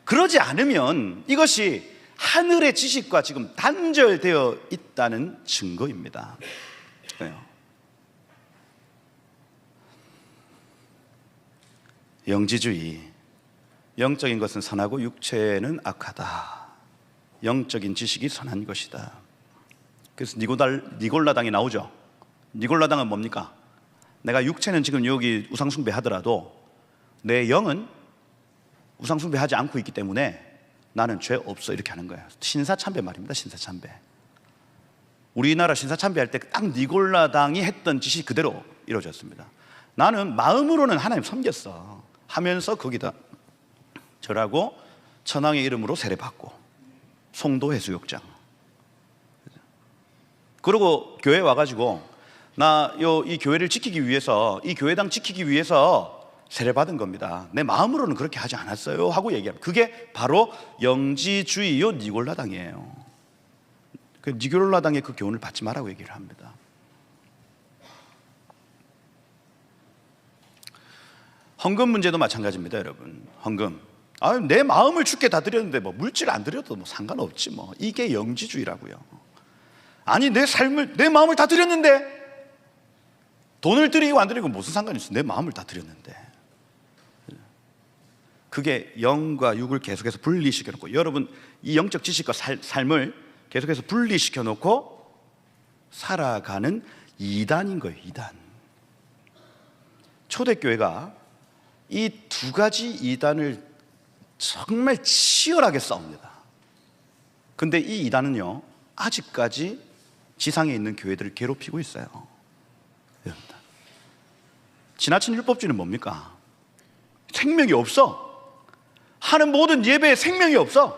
그러지 않으면 이것이 하늘의 지식과 지금 단절되어 있다는 증거입니다. 영지주의, 영적인 것은 선하고 육체는 악하다. 영적인 지식이 선한 것이다. 그래서 니골라당이 나오죠. 니골라당은 뭡니까? 내가 육체는 지금 여기 우상숭배 하더라도 내 영은 우상숭배하지 않고 있기 때문에 나는 죄 없어, 이렇게 하는 거예요. 신사참배 말입니다. 신사참배. 우리나라 신사참배할 때 딱 니골라당이 했던 짓이 그대로 이루어졌습니다. 나는 마음으로는 하나님 섬겼어 하면서 거기다 절하고 천왕의 이름으로 세례받고 송도 해수욕장, 그리고 교회 와가지고 나 이 교회를 지키기 위해서, 이 교회당 지키기 위해서 세례받은 겁니다. 내 마음으로는 그렇게 하지 않았어요 하고 얘기합니다. 그게 바로 영지주의요 니골라당이에요. 그 니골라당의 그 교훈을 받지 말라고 얘기를 합니다. 헌금 문제도 마찬가지입니다, 여러분. 헌금. 내 마음을 주께 다 드렸는데 뭐 물질 안 드려도 뭐 상관없지 뭐. 이게 영지주의라고요. 아니, 내 삶을, 내 마음을 다 드렸는데 돈을 드리고 안 드리고 무슨 상관이 있어? 내 마음을 다 드렸는데. 그게 영과 육을 계속해서 분리시켜 놓고, 여러분 이 영적 지식과 삶을 계속해서 분리시켜 놓고 살아가는 이단인 거예요, 이단. 초대교회가 이 두 가지 이단을 정말 치열하게 싸웁니다. 근데 이 이단은요, 아직까지 지상에 있는 교회들을 괴롭히고 있어요. 지나친 율법주의는 뭡니까? 생명이 없어. 하는 모든 예배에 생명이 없어.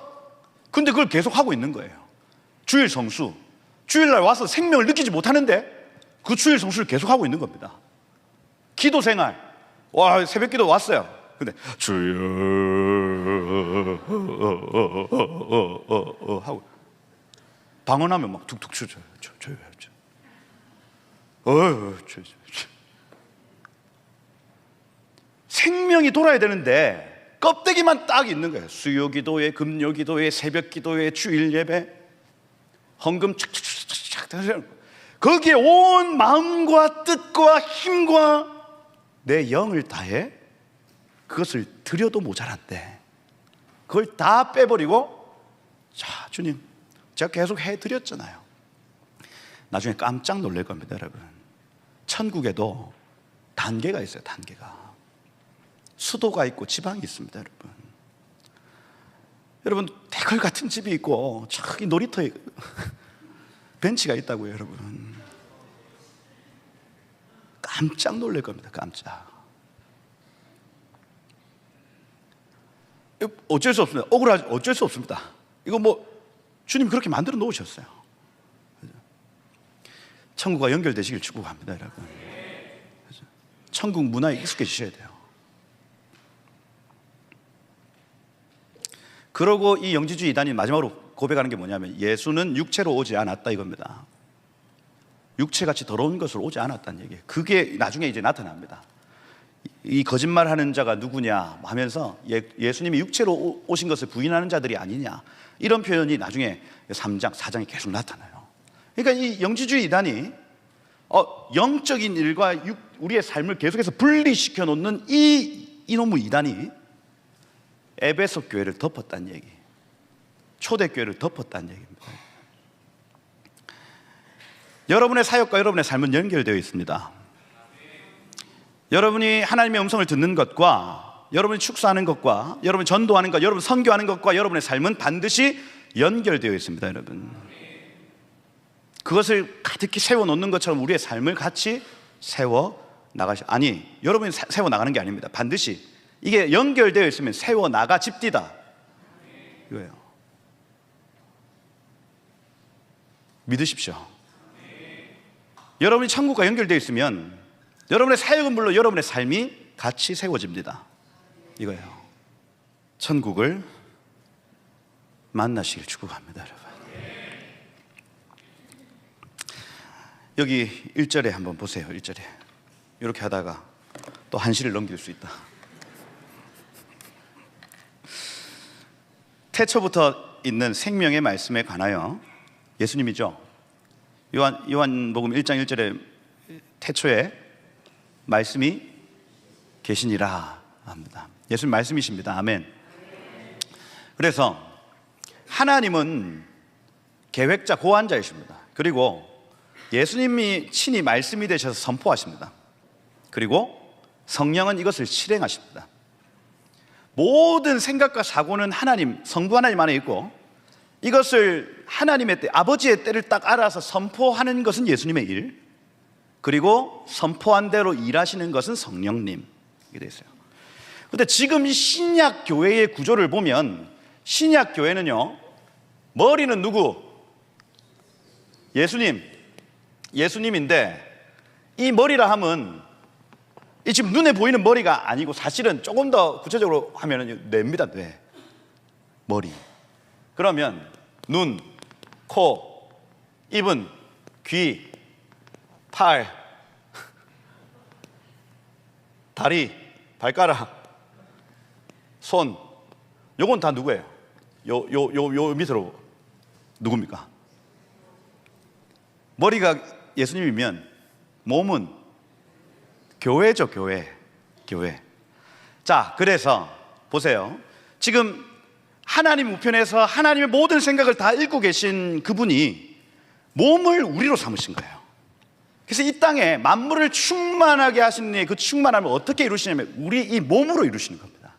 근데 그걸 계속 하고 있는 거예요. 주일 성수, 주일날 와서 생명을 느끼지 못하는데 그 주일 성수를 계속 하고 있는 겁니다. 기도 생활, 새벽 기도 왔어요. 근데 주여 하고 방언하면 막 툭툭 쳐줘요. 생명이 돌아야 되는데 껍데기만 딱 있는 거예요. 수요기도회, 금요기도회, 새벽기도회, 주일예배, 헌금 착착착착, 거기에 온 마음과 뜻과 힘과 내 영을 다해 그것을 드려도 모자란데 그걸 다 빼버리고, 자 주님 제가 계속 해드렸잖아요. 나중에 깜짝 놀랄 겁니다. 여러분, 천국에도 단계가 있어요. 단계가. 수도가 있고 지방이 있습니다. 여러분 대걸 같은 집이 있고 저기 놀이터에 벤치가 있다고요. 여러분 깜짝 놀랄 겁니다. 깜짝. 어쩔 수 없습니다. 억울하지, 어쩔 수 없습니다. 이거 뭐 주님 그렇게 만들어 놓으셨어요. 천국과 연결되시길 축복합니다. 여러분, 천국 문화에 익숙해지셔야 돼요. 그러고 이 영지주의 이단이 마지막으로 고백하는 게 뭐냐면 예수는 육체로 오지 않았다 이겁니다. 육체같이 더러운 것으로 오지 않았다는 얘기예요. 그게 나중에 이제 나타납니다. 이 거짓말하는 자가 누구냐 하면서 예수님이 육체로 오신 것을 부인하는 자들이 아니냐, 이런 표현이 나중에 3장, 4장에 계속 나타나요. 그러니까 이 영지주의 이단이 영적인 일과 우리의 삶을 계속해서 분리시켜 놓는 이놈의 이단이 에베소 교회를 덮었다는 얘기, 초대교회를 덮었다는 얘기입니다. 여러분의 사역과 여러분의 삶은 연결되어 있습니다. 여러분이 하나님의 음성을 듣는 것과 여러분이 축사하는 것과 여러분이 전도하는 것, 여러분 선교하는 것과 여러분의 삶은 반드시 연결되어 있습니다. 여러분, 그것을 가득히 세워놓는 것처럼 우리의 삶을 같이 세워나가시, 아니 여러분이 세워나가는 게 아닙니다. 반드시 이게 연결되어 있으면 세워나가 집디다 이거예요. 믿으십시오. 여러분이 천국과 연결되어 있으면 여러분의 사역은 물론 여러분의 삶이 같이 세워집니다. 이거예요. 천국을 만나시길 축복합니다. 여러분, 여기 1절에 한번 보세요. 1절에 이렇게 하다가 또 한시를 넘길 수 있다. 태초부터 있는 생명의 말씀에 관하여, 예수님이죠. 요한복음 1장 1절에 태초에 말씀이 계시니라 합니다. 예수님 말씀이십니다. 아멘. 그래서 하나님은 계획자, 고안자이십니다. 그리고 예수님이 친히 말씀이 되셔서 선포하십니다. 그리고 성령은 이것을 실행하십니다. 모든 생각과 사고는 하나님, 성부 하나님 안에 있고, 이것을 하나님의 때, 아버지의 때를 딱 알아서 선포하는 것은 예수님의 일, 그리고 선포한 대로 일하시는 것은 성령님, 이게 되어 있어요. 그런데 지금 이 신약 교회의 구조를 보면, 신약 교회는요, 머리는 누구? 예수님인데, 이 머리라 함은 이 지금 눈에 보이는 머리가 아니고, 사실은 조금 더 구체적으로 하면 뇌입니다. 뇌, 머리. 그러면 눈, 코, 입은, 귀, 팔, 다리, 발가락, 손, 요건 다 누구예요? 요 밑으로 누굽니까? 머리가 예수님이면 몸은 교회죠. 교회. 자, 그래서 보세요. 지금 하나님 우편에서 하나님의 모든 생각을 다 읽고 계신 그분이 몸을 우리로 삼으신 거예요. 그래서 이 땅에 만물을 충만하게 하시는 그 충만함을 어떻게 이루시냐면 우리 이 몸으로 이루시는 겁니다.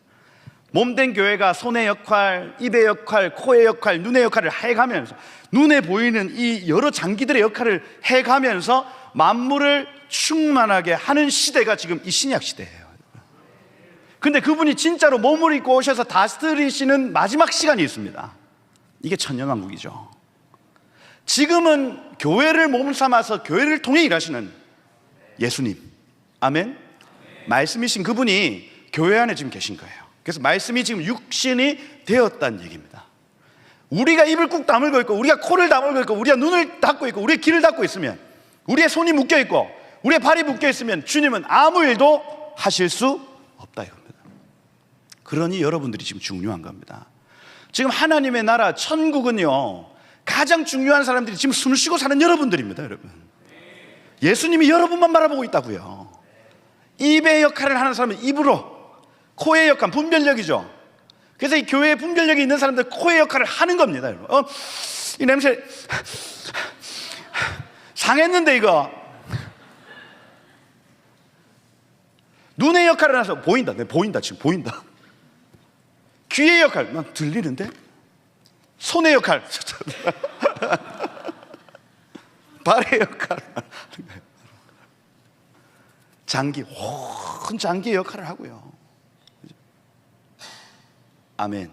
몸된 교회가 손의 역할, 입의 역할, 코의 역할, 눈의 역할을 해가면서, 눈에 보이는 이 여러 장기들의 역할을 해가면서 만물을 충만하게 하는 시대가 지금 이 신약 시대예요. 근데 그분이 진짜로 몸을 입고 오셔서 다스리시는 마지막 시간이 있습니다. 이게 천년왕국이죠. 지금은 교회를 몸을 삼아서 교회를 통해 일하시는 예수님, 아멘. 말씀이신 그분이 교회 안에 지금 계신 거예요. 그래서 말씀이 지금 육신이 되었다는 얘기입니다. 우리가 입을 꾹 다물고 있고, 우리가 코를 다물고 있고, 우리가 눈을 닫고 있고, 우리의 귀를 닫고 있으면, 우리의 손이 묶여 있고, 우리의 발이 묶여 있으면 주님은 아무 일도 하실 수 없다 이겁니다. 그러니 여러분들이 지금 중요한 겁니다. 지금 하나님의 나라 천국은요, 가장 중요한 사람들이 지금 숨을 쉬고 사는 여러분들입니다. 여러분, 예수님이 여러분만 바라보고 있다고요. 입의 역할을 하는 사람은 입으로, 코의 역할, 분별력이죠. 그래서 이 교회에 분별력이 있는 사람들 코의 역할을 하는 겁니다. 여러분, 이 냄새 상했는데 이거. 눈의 역할을 해서 보인다. 네, 보인다. 지금 보인다. 귀의 역할, 난 들리는데. 손의 역할, 발의 역할, 장기, 온 장기의 역할을 하고요. 아멘.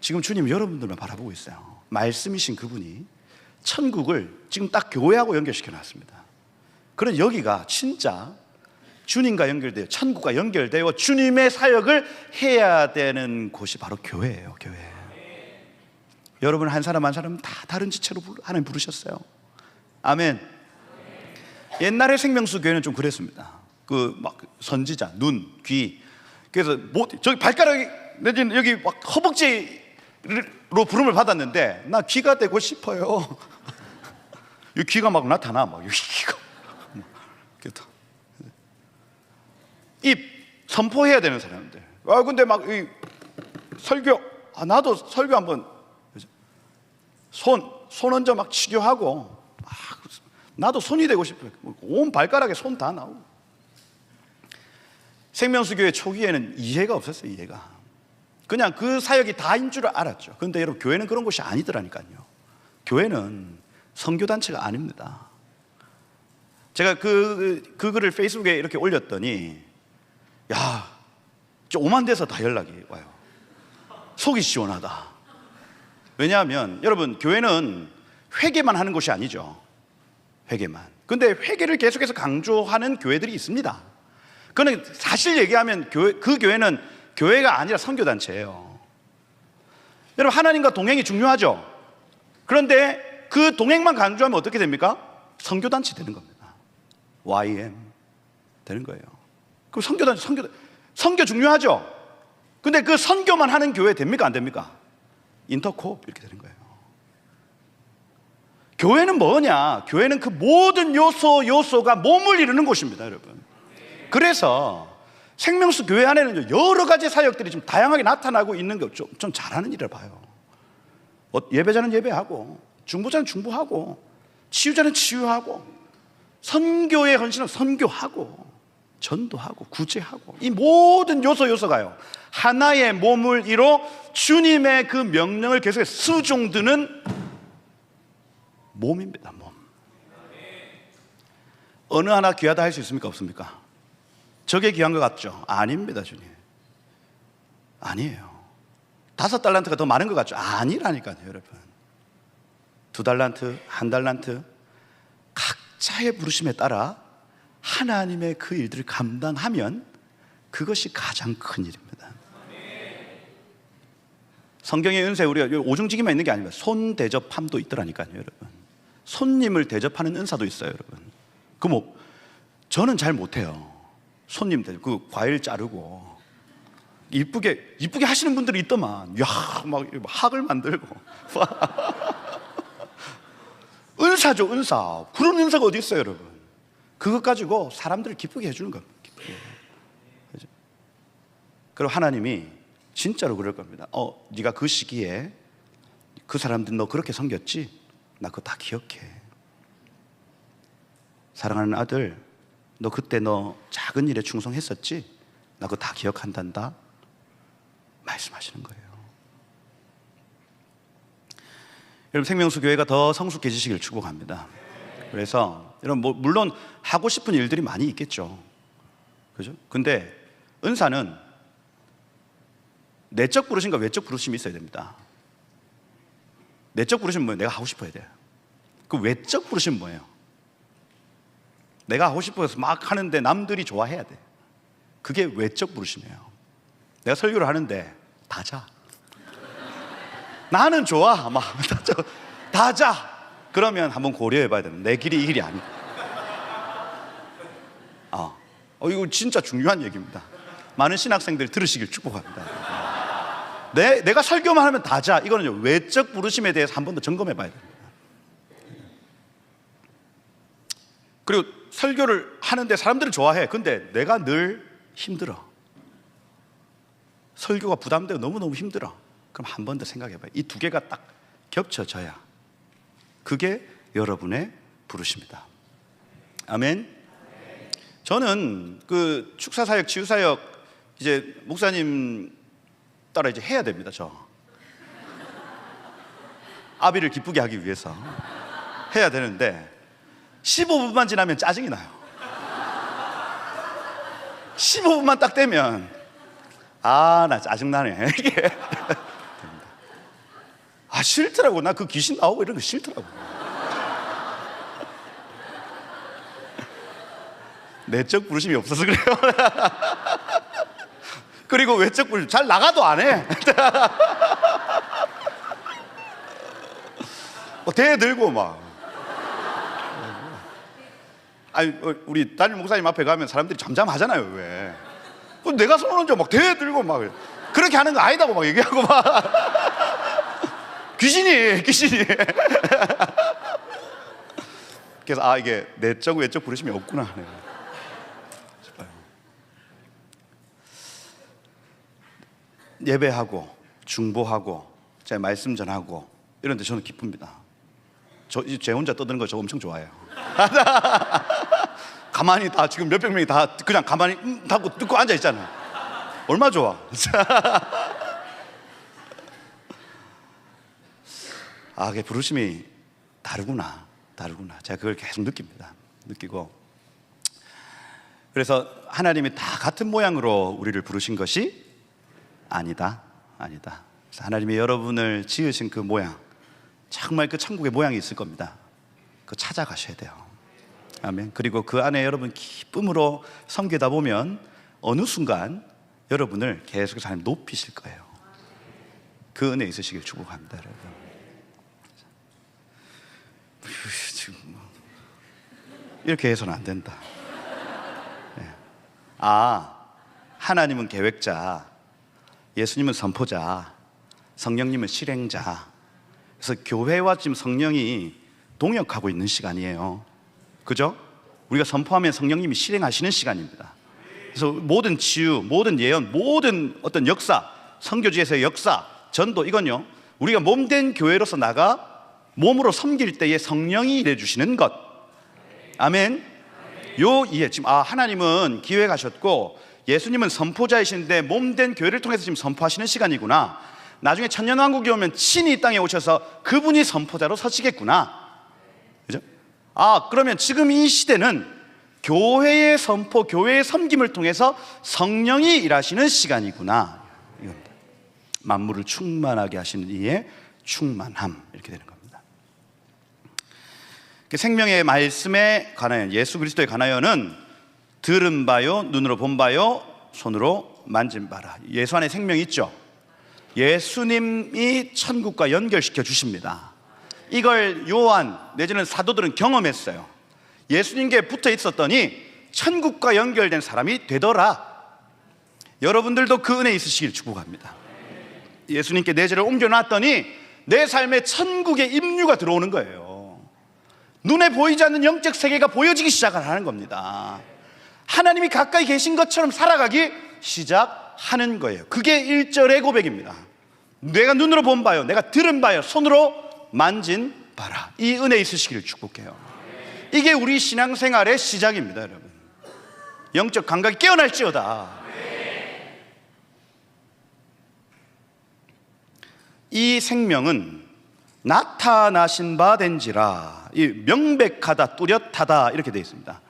지금 주님 여러분들만 바라보고 있어요. 말씀이신 그분이 천국을 지금 딱 교회하고 연결시켜 놨습니다. 그런 여기가 진짜 주님과 연결되어 천국과 연결되어 주님의 사역을 해야 되는 곳이 바로 교회예요. 교회. 여러분 한 사람 한 사람 다 다른 지체로 하나님 부르셨어요. 아멘. 옛날에 생명수 교회는 좀 그랬습니다. 그 막 선지자, 눈, 귀. 그래서 뭐 저기 발가락이 내지는 여기 막 허벅지로 부름을 받았는데 나 귀가 되고 싶어요. 이 귀가 막 나타나 막 귀가. 입 선포해야 되는 사람들. 아 근데 막 이 설교, 나도 설교 한번. 손 얹어 막 치료하고, 나도 손이 되고 싶어요. 온 발가락에 손 다 나오고. 생명수교회 초기에는 이해가 없었어요. 이해가. 그냥 그 사역이 다인 줄 알았죠. 그런데 여러분 교회는 그런 곳이 아니더라니까요. 교회는 선교단체가 아닙니다. 제가 그 글을 페이스북에 이렇게 올렸더니 야, 오만 대서 다 연락이 와요. 속이 시원하다. 왜냐하면 여러분 교회는 회개만 하는 곳이 아니죠. 회개만. 근데 회개를 계속해서 강조하는 교회들이 있습니다. 그는 사실 얘기하면 그 교회는 교회가 아니라 선교단체예요. 여러분 하나님과 동행이 중요하죠. 그런데 그 동행만 강조하면 어떻게 됩니까? 선교단체 되는 겁니다. YM 되는 거예요. 그럼 선교 중요하죠. 근데 그 선교만 하는 교회 됩니까? 안 됩니까? 인터코 이렇게 되는 거예요. 교회는 뭐냐? 교회는 그 모든 요소가 몸을 이루는 곳입니다, 여러분. 그래서 생명수 교회 안에는 여러 가지 사역들이 좀 다양하게 나타나고 있는 게 좀 잘하는 일을 봐요. 예배자는 예배하고, 중보자는 중보하고, 치유자는 치유하고, 선교에 헌신은 선교하고, 전도하고, 구제하고, 이 모든 요소가요 하나의 몸을 이뤄 주님의 그 명령을 계속해서 수종드는 몸입니다. 몸. 어느 하나 귀하다 할 수 있습니까? 없습니까? 저게 귀한 것 같죠? 아닙니다. 주님 아니에요. 5달란트가 더 많은 것 같죠? 아니라니까요. 여러분 2달란트, 1달란트 각자의 부르심에 따라 하나님의 그 일들을 감당하면 그것이 가장 큰 일입니다. 성경의 은혜, 우리가 오중지기만 있는 게 아닙니다. 손 대접함도 있더라니까요. 여러분 손님을 대접하는 은사도 있어요. 여러분 그 뭐 저는 잘 못해요. 손님 대접, 그 과일 자르고 이쁘게 하시는 분들이 있더만. 야, 막 학을 만들고 은사죠. 은사. 그런 은사가 어디 있어요. 여러분 그것 가지고 사람들을 기쁘게 해주는 겁니다. 기쁘게. 그리고 하나님이 진짜로 그럴 겁니다. 네가 그 시기에 그 사람들 너 그렇게 섬겼지? 나 그거 다 기억해. 사랑하는 아들, 너 그때 너 작은 일에 충성했었지? 나 그거 다 기억한단다. 말씀하시는 거예요. 여러분 생명수 교회가 더 성숙해지시길 축복합니다. 그래서 여러분 물론 하고 싶은 일들이 많이 있겠죠. 그죠? 근데 은사는 내적 부르심과 외적 부르심이 있어야 됩니다. 내적 부르심은 뭐예요? 내가 하고 싶어야 돼요. 그 외적 부르심은 뭐예요? 내가 하고 싶어서 막 하는데 남들이 좋아해야 돼. 그게 외적 부르심이에요. 내가 설교를 하는데 다 자. 나는 좋아. 막 다 자. 그러면 한번 고려해 봐야 됩니다. 내 길이 이 길이 아니다. 이거 진짜 중요한 얘기입니다. 많은 신학생들이 들으시길 축복합니다. 내가 설교만 하면 다자. 이거는요, 외적 부르심에 대해서 한 번 더 점검해 봐야 됩니다. 그리고 설교를 하는데 사람들은 좋아해. 근데 내가 늘 힘들어. 설교가 부담되고 너무너무 힘들어. 그럼 한 번 더 생각해 봐요. 이 두 개가 딱 겹쳐져야 그게 여러분의 부르심이다. 아멘. 저는 그 축사사역, 치유사역 이제 목사님 따라 이제 해야 됩니다. 저 아비를 기쁘게 하기 위해서 해야 되는데 15분만 지나면 짜증이 나요. 15분만 딱 되면 나 짜증나네. 이게 싫더라고. 나 그 귀신 나오고 이런 거 싫더라고. 내적 부르심이 없어서 그래요. 그리고 외적 부르심 잘 나가도 안 해. 대 들고 막. 아니, 우리 담임 목사님 앞에 가면 사람들이 잠잠하잖아요. 왜? 내가 손을 얹어 막 대 들고 막 그렇게 하는 거 아니다고 막 얘기하고 막 귀신이. 그래서 이게 내적 외적 부르심이 없구나 싶어요. 예배하고 중보하고 제 말씀 전하고 이런 데 저는 기쁩니다. 제 혼자 떠드는 거 저 엄청 좋아해요. 가만히 다 지금 몇백 명이 다 그냥 가만히 하고 듣고 앉아 있잖아요. 얼마 좋아. 그게 부르심이 다르구나. 제가 그걸 계속 느끼고. 그래서 하나님이 다 같은 모양으로 우리를 부르신 것이 아니다. 그래서 하나님이 여러분을 지으신 그 모양, 정말 그 천국의 모양이 있을 겁니다. 그거 찾아가셔야 돼요. 아멘. 그리고 그 안에 여러분 기쁨으로 섬기다 보면 어느 순간 여러분을 계속해서 하나님 높이실 거예요. 그 은혜 있으시길 축복합니다, 여러분. 지금 이렇게 해서는 안 된다. 하나님은 계획자, 예수님은 선포자, 성령님은 실행자. 그래서 교회와 지금 성령이 동역하고 있는 시간이에요. 그죠? 우리가 선포하면 성령님이 실행하시는 시간입니다. 그래서 모든 치유, 모든 예언, 모든 어떤 역사, 선교지에서의 역사, 전도, 이건요, 우리가 몸된 교회로서 나가 몸으로 섬길 때에 성령이 일해주시는 것. 아멘. 요 이해. 지금 하나님은 기획하셨고 예수님은 선포자이신데 몸된 교회를 통해서 지금 선포하시는 시간이구나. 나중에 천년왕국이 오면 친히 이 땅에 오셔서 그분이 선포자로 서시겠구나. 그죠? 그러면 지금 이 시대는 교회의 선포, 교회의 섬김을 통해서 성령이 일하시는 시간이구나. 이겁니다. 만물을 충만하게 하시는 이의 충만함, 이렇게 되는 겁니다. 생명의 말씀에 관하여, 예수 그리스도에 관하여는 들은 바요, 눈으로 본 바요, 손으로 만진 바라. 예수 안에 생명이 있죠. 예수님이 천국과 연결시켜 주십니다. 이걸 요한 내지는 사도들은 경험했어요. 예수님께 붙어 있었더니 천국과 연결된 사람이 되더라. 여러분들도 그 은혜 있으시길 축복합니다. 예수님께 내 죄를 옮겨놨더니 내 삶에 천국의 임류가 들어오는 거예요. 눈에 보이지 않는 영적 세계가 보여지기 시작하는 겁니다. 하나님이 가까이 계신 것처럼 살아가기 시작하는 거예요. 그게 1절의 고백입니다. 내가 눈으로 본 바요, 내가 들은 바요, 손으로 만진 바라. 이 은혜 있으시기를 축복해요. 이게 우리 신앙생활의 시작입니다, 여러분. 영적 감각이 깨어날지어다. 이 생명은 나타나신 바 된지라. 이 명백하다, 뚜렷하다 이렇게 되어 있습니다.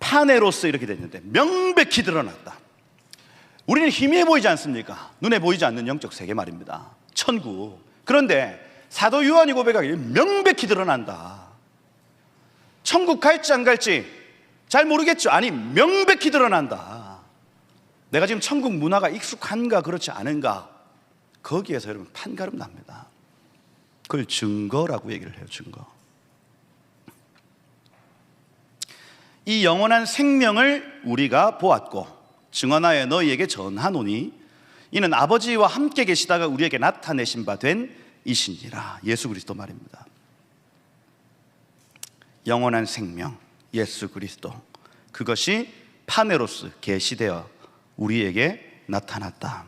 파네로스 이렇게 되어 있는데 명백히 드러났다. 우리는 희미해 보이지 않습니까? 눈에 보이지 않는 영적 세계 말입니다. 천국. 그런데 사도 요한이 고백하기를 명백히 드러난다. 천국 갈지 안 갈지 잘 모르겠죠. 아니, 명백히 드러난다. 내가 지금 천국 문화가 익숙한가 그렇지 않은가, 거기에서 여러분 판가름 납니다. 그걸 증거라고 얘기를 해요. 증거. 이 영원한 생명을 우리가 보았고 증언하여 너희에게 전하노니 이는 아버지와 함께 계시다가 우리에게 나타내신 바 된 이시니라. 예수 그리스도 말입니다. 영원한 생명 예수 그리스도, 그것이 파네로스 계시되어 우리에게 나타났다.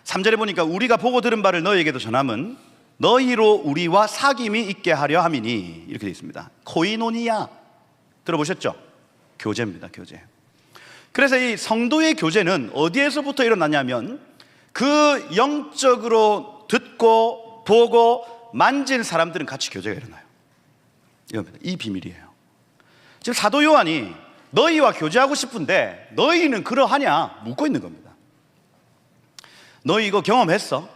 3절에 보니까 우리가 보고 들은 바를 너희에게도 전함은 너희로 우리와 사귐이 있게 하려 함이니, 이렇게 되어 있습니다. 코이노니아 들어보셨죠? 교제입니다. 교제. 그래서 이 성도의 교제는 어디에서부터 일어나냐면 그 영적으로 듣고 보고 만진 사람들은 같이 교제가 일어나요. 이겁니다. 이 비밀이에요. 지금 사도 요한이 너희와 교제하고 싶은데 너희는 그러하냐 묻고 있는 겁니다. 너희 이거 경험했어?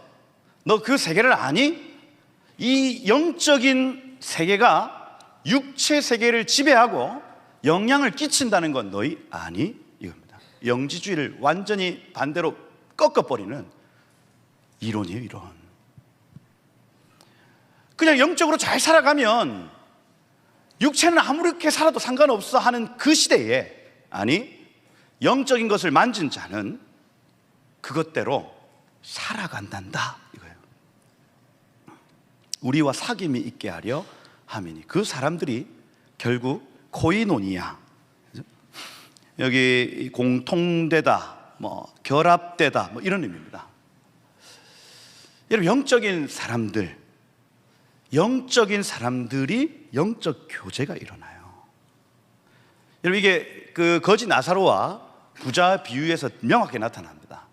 너 그 세계를 아니? 이 영적인 세계가 육체 세계를 지배하고 영향을 끼친다는 건 너희 아니? 이겁니다. 영지주의를 완전히 반대로 꺾어버리는 이론이에요, 이론. 그냥 영적으로 잘 살아가면 육체는 아무렇게 살아도 상관없어 하는 그 시대에, 아니, 영적인 것을 만진 자는 그것대로 살아간단다 이거예요. 우리와 사귐이 있게 하려 함이니, 그 사람들이 결국 코이노니아, 여기 공통되다, 뭐 결합되다, 뭐 이런 의미입니다. 여러분, 영적인 사람들이 영적 교제가 일어나요. 여러분, 이게 그 거지 나사로와 부자 비유에서 명확히 나타납니다.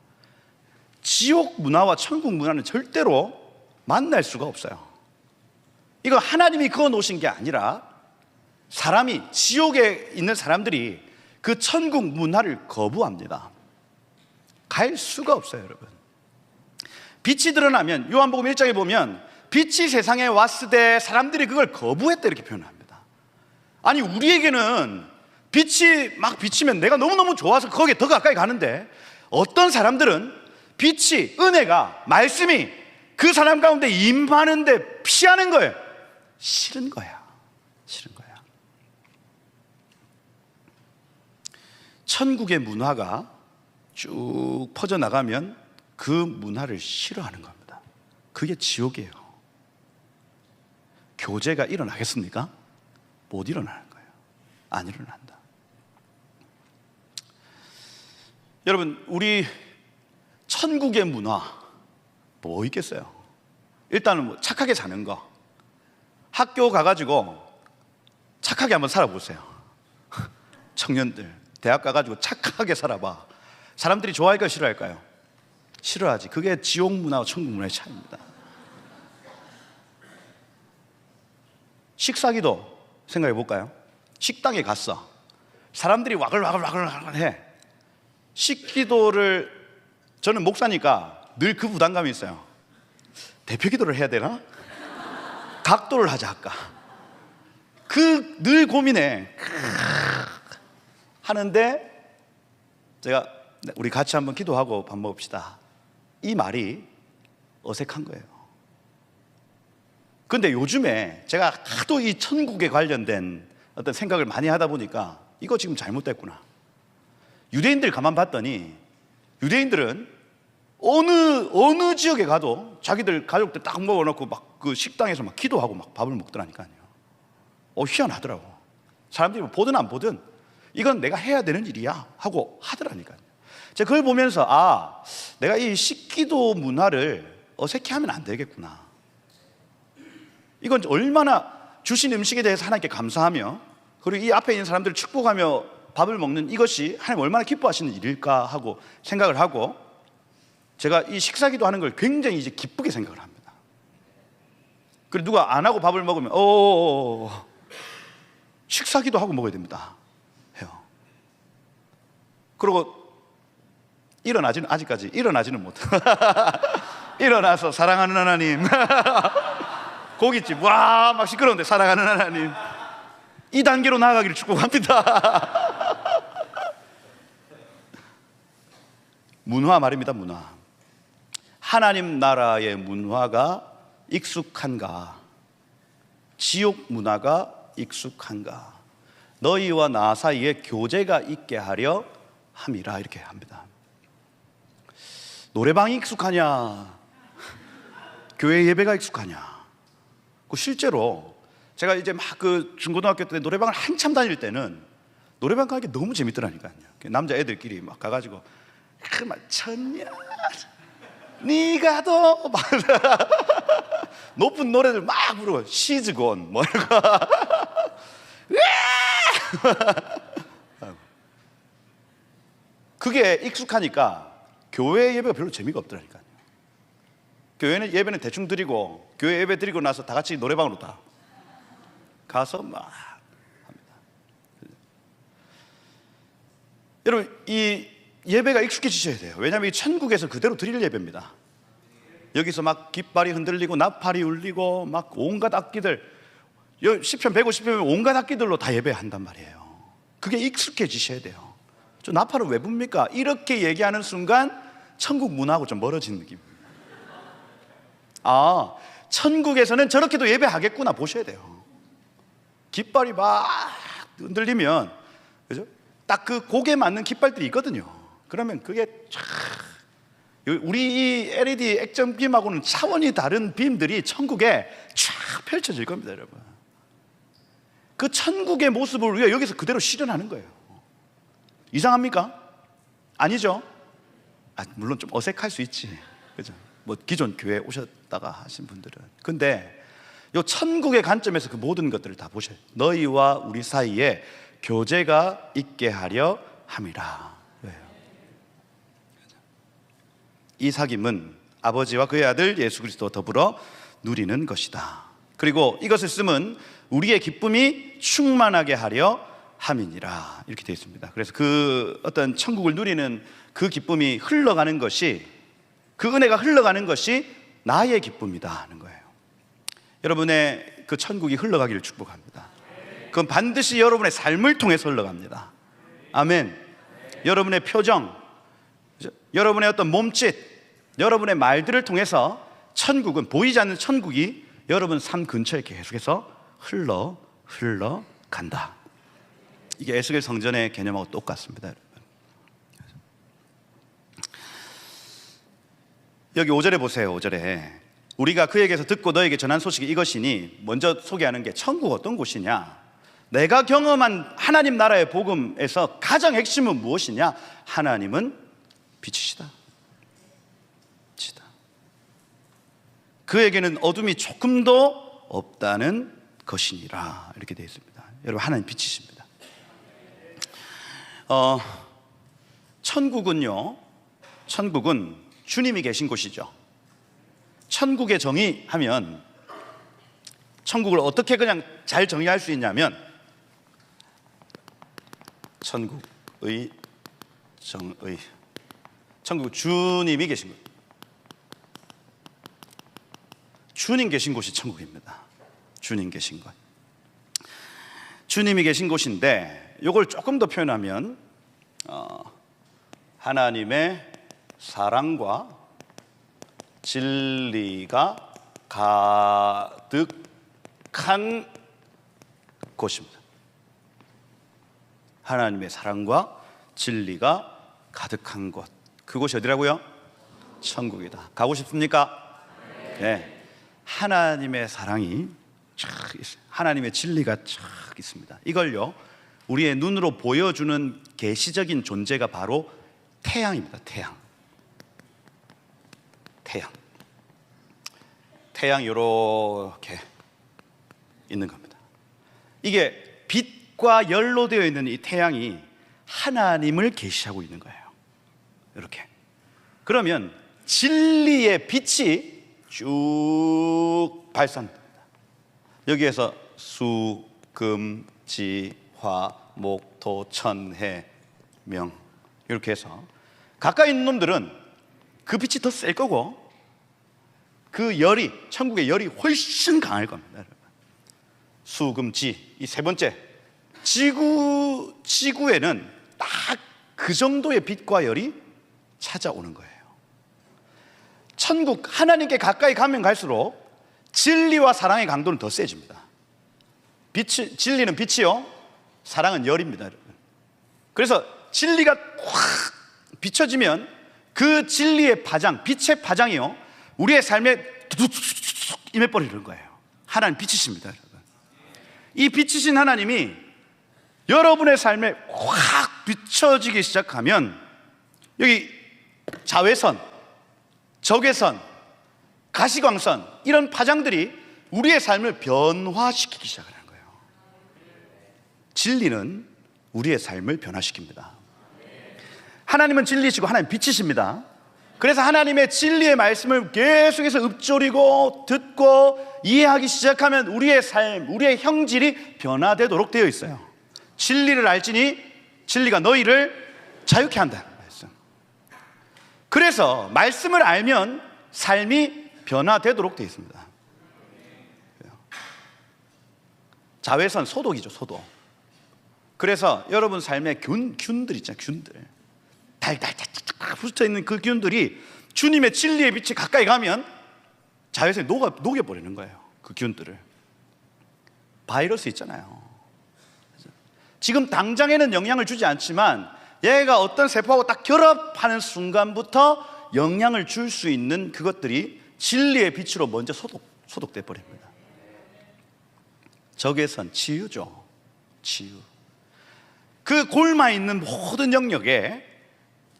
지옥 문화와 천국 문화는 절대로 만날 수가 없어요. 이거 하나님이 그어 놓으신 게 아니라 사람이, 지옥에 있는 사람들이 그 천국 문화를 거부합니다. 갈 수가 없어요, 여러분. 빛이 드러나면, 요한복음 1장에 보면 빛이 세상에 왔을 때 사람들이 그걸 거부했다 이렇게 표현합니다. 아니, 우리에게는 빛이 막 비치면 내가 너무너무 좋아서 거기에 더 가까이 가는데, 어떤 사람들은 빛이, 은혜가, 말씀이 그 사람 가운데 임하는데 피하는 거예요. 싫은 거야. 싫은 거야. 천국의 문화가 쭉 퍼져나가면 그 문화를 싫어하는 겁니다. 그게 지옥이에요. 교제가 일어나겠습니까? 못 일어나는 거예요. 안 일어난다. 여러분, 우리 천국의 문화 뭐 있겠어요? 일단은 뭐 착하게 사는 거. 학교 가가지고 착하게 한번 살아보세요. 청년들 대학 가가지고 착하게 살아봐. 사람들이 좋아할까요, 싫어할까요? 싫어하지. 그게 지옥 문화와 천국 문화의 차이입니다. 식사기도 생각해 볼까요? 식당에 갔어. 사람들이 와글와글 해. 식기도를, 저는 목사니까 늘 그 부담감이 있어요. 대표 기도를 해야 되나? 각도를 하자 할까? 그 늘 고민해. 하는데 제가 우리 같이 한번 기도하고 밥 먹읍시다, 이 말이 어색한 거예요. 근데 요즘에 제가 하도 이 천국에 관련된 어떤 생각을 많이 하다 보니까 이거 지금 잘못됐구나. 유대인들 가만 봤더니 유대인들은 어느 지역에 가도 자기들 가족들 딱 먹어놓고 막 그 식당에서 막 기도하고 막 밥을 먹더라니까요. 희한하더라고. 사람들이 뭐 보든 안 보든 이건 내가 해야 되는 일이야 하고 하더라니까요. 제가 그걸 보면서 내가 이 식기도 문화를 어색해하면 안 되겠구나. 이건 얼마나 주신 음식에 대해서 하나님께 감사하며, 그리고 이 앞에 있는 사람들을 축복하며 밥을 먹는 이것이 하나님 얼마나 기뻐하시는 일일까 하고 생각을 하고, 제가 이 식사기도 하는 걸 굉장히 이제 기쁘게 생각을 합니다. 그리고 누가 안 하고 밥을 먹으면 식사기도 하고 먹어야 됩니다 해요. 그리고 아직까지 일어나지는 못해. 일어나서 사랑하는 하나님, 고깃집 막 시끄러운데 사랑하는 하나님, 이 단계로 나아가기를 축복합니다. 문화 말입니다. 문화. 하나님 나라의 문화가 익숙한가? 지옥 문화가 익숙한가? 너희와 나 사이에 교제가 있게 하려 함이라 이렇게 합니다. 노래방이 익숙하냐, 교회 예배가 익숙하냐? 실제로 제가 이제 막 그 중고등학교 때 노래방을 한참 다닐 때는 노래방 가기 너무 재밌더라니까요. 남자 애들끼리 막 가가지고 막 천년 네가 더 막 높은 노래들 막 부르고 시즈곤 뭐 이런 거 그게 익숙하니까 교회 예배가 별로 재미가 없더라니까요. 교회는 예배는 대충 드리고 교회 예배 드리고 나서 다 같이 노래방으로 다 가서 막 합니다. 여러분, 이 예배가 익숙해지셔야 돼요. 왜냐하면 이 천국에서 그대로 드릴 예배입니다. 여기서 막 깃발이 흔들리고 나팔이 울리고 막 온갖 악기들, 시편 150편에 온갖 악기들로 다 예배한단 말이에요. 그게 익숙해지셔야 돼요. 저 나팔은 왜 붑니까? 이렇게 얘기하는 순간 천국 문화하고 좀 멀어지는 느낌입니다. 아, 천국에서는 저렇게도 예배하겠구나 보셔야 돼요. 깃발이 막 흔들리면, 그죠? 딱 그 곡에 맞는 깃발들이 있거든요. 그러면 그게 쫙, 우리 이 LED 액정빔하고는 차원이 다른 빔들이 천국에 쫙 펼쳐질 겁니다, 여러분. 그 천국의 모습을 우리가 여기서 그대로 실현하는 거예요. 이상합니까? 아니죠? 물론 좀 어색할 수 있지, 그죠? 뭐 기존 교회 오셨다가 하신 분들은. 근데 요 천국의 관점에서 그 모든 것들을 다 보셔요. 너희와 우리 사이에 교제가 있게 하려 함이라. 왜요? 이 사귐은 아버지와 그의 아들 예수 그리스도와 더불어 누리는 것이다. 그리고 이것을 쓰면 우리의 기쁨이 충만하게 하려 함이니라 이렇게 되어 있습니다. 그래서 그 어떤 천국을 누리는 그 기쁨이 흘러가는 것이, 그 은혜가 흘러가는 것이 나의 기쁨이다 하는 거예요. 여러분의 그 천국이 흘러가기를 축복합니다. 그건 반드시 여러분의 삶을 통해서 흘러갑니다. 아멘. 여러분의 표정, 여러분의 어떤 몸짓, 여러분의 말들을 통해서 천국은, 보이지 않는 천국이 여러분 삶 근처에 계속해서 흘러간다. 이게 에스겔 성전의 개념하고 똑같습니다, 여러분. 여기 5절에 보세요. 5절에 우리가 그에게서 듣고 너에게 전한 소식이 이것이니, 먼저 소개하는 게 천국 어떤 곳이냐, 내가 경험한 하나님 나라의 복음에서 가장 핵심은 무엇이냐, 하나님은 빛이시다. 그에게는 어둠이 조금도 없다는 것이니라 이렇게 되어 있습니다. 여러분, 하나님 빛이십니다. 천국은요, 천국은 주님이 계신 곳이죠. 천국의 정의하면, 천국을 어떻게 그냥 잘 정의할 수 있냐면, 천국의 정의, 천국 주님이 계신 곳, 주님 계신 곳이 천국입니다. 주님 계신 곳, 주님이 계신 곳인데, 이걸 조금 더 표현하면 하나님의 사랑과 진리가 가득한 곳입니다. 하나님의 사랑과 진리가 가득한 곳, 그곳이 어디라고요? 천국이다. 가고 싶습니까? 네. 하나님의 사랑이 쫙 있어요. 하나님의 진리가 쫙 있습니다. 이걸요, 우리의 눈으로 보여주는 계시적인 존재가 바로 태양입니다. 태양이 이렇게 있는 겁니다. 이게 빛과 열로 되어 있는 이 태양이 하나님을 계시하고 있는 거예요. 이렇게. 그러면 진리의 빛이 쭉 발산됩니다. 여기에서 수, 금, 지, 화, 목, 토, 천, 해, 명, 이렇게 해서 가까이 있는 놈들은 그 빛이 더 셀 거고, 그 열이, 천국의 열이 훨씬 강할 겁니다. 수, 금, 지, 이 세 번째, 지구에는 딱 그 정도의 빛과 열이 찾아오는 거예요. 천국, 하나님께 가까이 가면 갈수록 진리와 사랑의 강도는 더 세집니다. 진리는 빛이요, 사랑은 열입니다, 여러분. 그래서 진리가 확 비춰지면 그 진리의 파장, 빛의 파장이요, 우리의 삶에 툭툭툭 임해버리는 거예요. 하나님 빛이십니다, 여러분. 이 빛이신 하나님이 여러분의 삶에 확 비춰지기 시작하면 여기 자외선, 적외선, 가시광선, 이런 파장들이 우리의 삶을 변화시키기 시작하는 거예요. 진리는 우리의 삶을 변화시킵니다. 하나님은 진리시고 하나님 빛이십니다. 그래서 하나님의 진리의 말씀을 계속해서 읊조리고 듣고 이해하기 시작하면 우리의 삶, 우리의 형질이 변화되도록 되어 있어요. 진리를 알지니 진리가 너희를 자유케 한다. 그래서 말씀을 알면 삶이 변화되도록 되어 있습니다. 자외선 소독이죠, 소독. 그래서 여러분 삶에 균들 있잖아요, 균들. 달달달 붙어있는 그 균들이 주님의 진리의 빛이 가까이 가면 자외선이 녹여버리는 거예요, 그 균들을. 바이러스 있잖아요. 지금 당장에는 영향을 주지 않지만 얘가 어떤 세포하고 딱 결합하는 순간부터 영향을 줄 수 있는 그것들이 진리의 빛으로 먼저 소독돼 버립니다. 적외선, 치유죠. 치유. 그 골마 있는 모든 영역에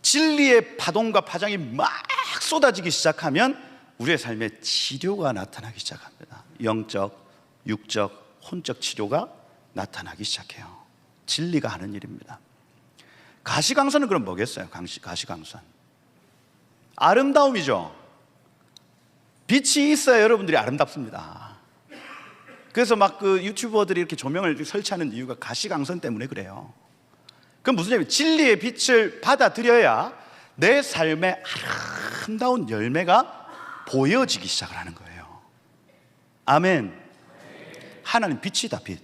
진리의 파동과 파장이 막 쏟아지기 시작하면 우리의 삶에 치료가 나타나기 시작합니다. 영적, 육적, 혼적 치료가 나타나기 시작해요. 진리가 하는 일입니다. 가시광선은 그럼 뭐겠어요? 가시광선 아름다움이죠. 빛이 있어야 여러분들이 아름답습니다. 그래서 막 그 유튜버들이 이렇게 조명을 설치하는 이유가 가시광선 때문에 그래요. 그럼 무슨 얘기예요? 진리의 빛을 받아들여야 내 삶의 아름다운 열매가 보여지기 시작을 하는 거예요. 아멘. 하나님 빛이다, 빛.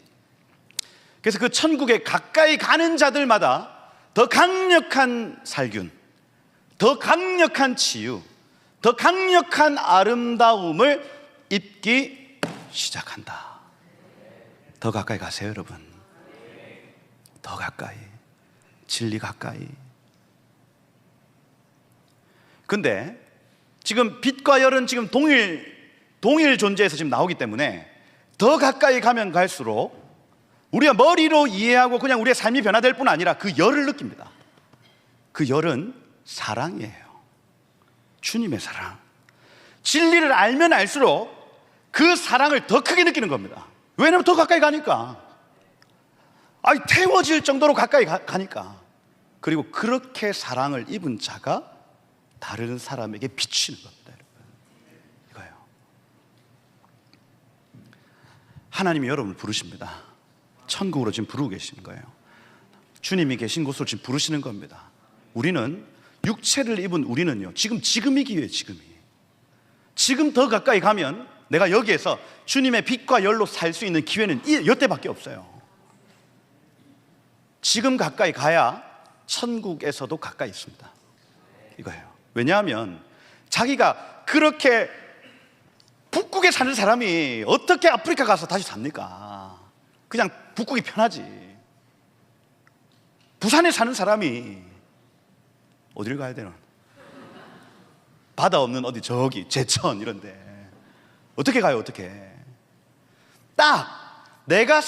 그래서 그 천국에 가까이 가는 자들마다 더 강력한 살균, 더 강력한 치유, 더 강력한 아름다움을 입기 시작한다. 더 가까이 가세요, 여러분. 더 가까이. 진리 가까이. 근데 지금 빛과 열은 지금 동일 존재에서 지금 나오기 때문에 더 가까이 가면 갈수록 우리가 머리로 이해하고 그냥 우리의 삶이 변화될 뿐 아니라 그 열을 느낍니다. 그 열은 사랑이에요. 주님의 사랑. 진리를 알면 알수록 그 사랑을 더 크게 느끼는 겁니다. 왜냐하면 더 가까이 가니까. 태워질 정도로 가까이 가니까. 그리고 그렇게 사랑을 입은 자가 다른 사람에게 비치는 겁니다, 여러분. 이거예요. 하나님이 여러분을 부르십니다. 천국으로 지금 부르고 계시는 거예요. 주님이 계신 곳으로 지금 부르시는 겁니다. 우리는 육체를 입은 우리는요, 지금이 기회예요. 지금 더 가까이 가면 내가 여기에서 주님의 빛과 열로 살 수 있는 기회는 이때밖에 없어요. 지금 가까이 가야 천국에서도 가까이 있습니다. 이거예요. 왜냐하면 자기가 그렇게 북극에 사는 사람이 어떻게 아프리카 가서 다시 삽니까? 그냥 북극이 편하지. 부산에 사는 사람이 어디를 가야 되나? 바다 없는 어디 저기 제천 이런데 어떻게 가요? 어떻게? 딱 내가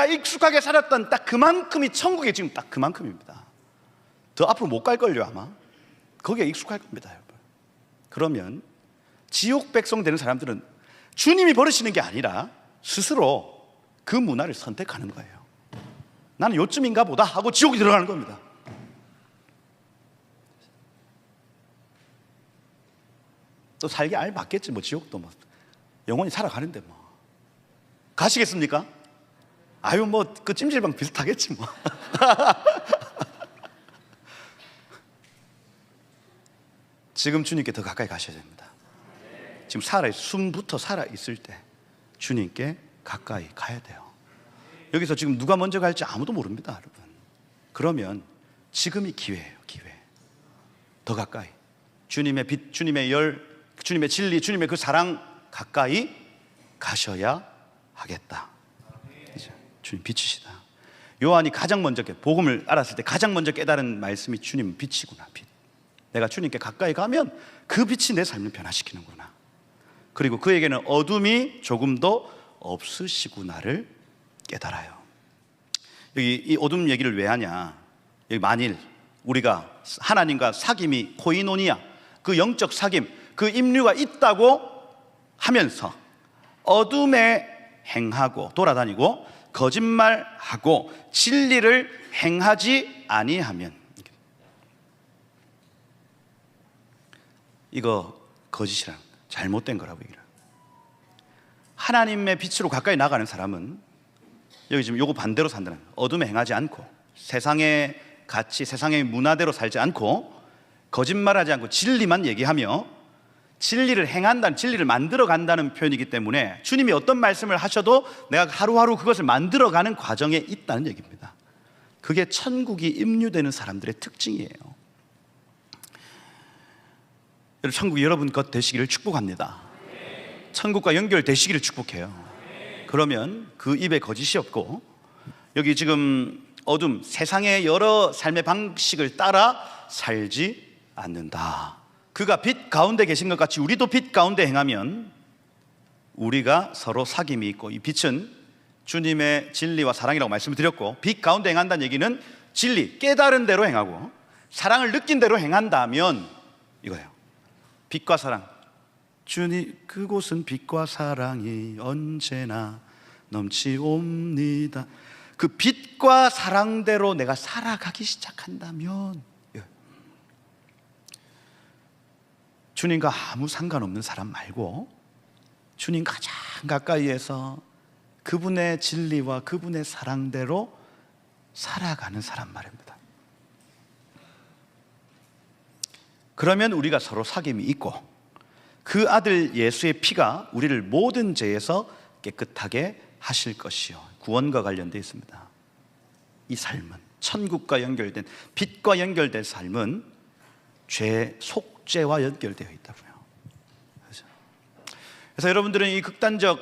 익숙하게 살았던 딱 그만큼이 천국에 지금 딱 그만큼입니다. 더 앞으로 못 갈걸요 아마. 거기에 익숙할 겁니다, 여러분. 그러면 지옥 백성 되는 사람들은 주님이 버리시는 게 아니라 스스로 그 문화를 선택하는 거예요. 나는 요쯤인가 보다 하고 지옥에 들어가는 겁니다. 또 살기 알맞겠지 뭐. 지옥도 뭐 영원히 살아가는데 뭐 가시겠습니까? 뭐 그 찜질방 비슷하겠지 뭐. 지금 주님께 더 가까이 가셔야 됩니다. 지금 숨부터 살아있을 때 주님께 가까이 가야 돼요. 여기서 지금 누가 먼저 갈지 아무도 모릅니다, 여러분. 그러면 지금이 기회예요, 기회. 더 가까이. 주님의 빛, 주님의 열, 주님의 진리, 주님의 그 사랑 가까이 가셔야 하겠다. 이제 주님 빛이시다. 요한이 가장 먼저 복음을 알았을 때 가장 먼저 깨달은 말씀이 주님 빛이구나. 빛. 내가 주님께 가까이 가면 그 빛이 내 삶을 변화시키는구나. 그리고 그에게는 어둠이 조금도 없으시구나를 깨달아요. 여기 이 어둠 얘기를 왜 하냐? 여기 만일 우리가 하나님과 사귐이 코이노니아, 그 영적 사귐, 그 임류가 있다고 하면서 어둠에 행하고 돌아다니고 거짓말하고 진리를 행하지 아니하면, 이거 거짓이라는 거예요. 잘못된 거라고 얘기를. 하나님의 빛으로 가까이 나가는 사람은 여기 지금 요거 반대로 산다는 거예요. 어둠에 행하지 않고 세상의 가치, 세상의 문화대로 살지 않고 거짓말하지 않고 진리만 얘기하며 진리를 행한다는, 진리를 만들어 간다는 표현이기 때문에 주님이 어떤 말씀을 하셔도 내가 하루하루 그것을 만들어가는 과정에 있다는 얘기입니다. 그게 천국이 임류되는 사람들의 특징이에요. 천국이 여러분 것 되시기를 축복합니다. 천국과 연결되시기를 축복해요. 그러면 그 입에 거짓이 없고, 여기 지금 어둠, 세상의 여러 삶의 방식을 따라 살지 않는다. 그가 빛 가운데 계신 것 같이 우리도 빛 가운데 행하면 우리가 서로 사귐이 있고, 이 빛은 주님의 진리와 사랑이라고 말씀을 드렸고, 빛 가운데 행한다는 얘기는 진리, 깨달은 대로 행하고 사랑을 느낀 대로 행한다면 이거예요. 빛과 사랑. 주님, 그곳은 빛과 사랑이 언제나 넘치옵니다. 그 빛과 사랑대로 내가 살아가기 시작한다면, 주님과 아무 상관없는 사람 말고 주님 가장 가까이에서 그분의 진리와 그분의 사랑대로 살아가는 사람 말입니다. 그러면 우리가 서로 사귐이 있고 그 아들 예수의 피가 우리를 모든 죄에서 깨끗하게 하실 것이요, 구원과 관련되어 있습니다. 이 삶은, 천국과 연결된, 빛과 연결된 삶은 죄, 속죄와 연결되어 있다고요. 그래서 여러분들은 이 극단적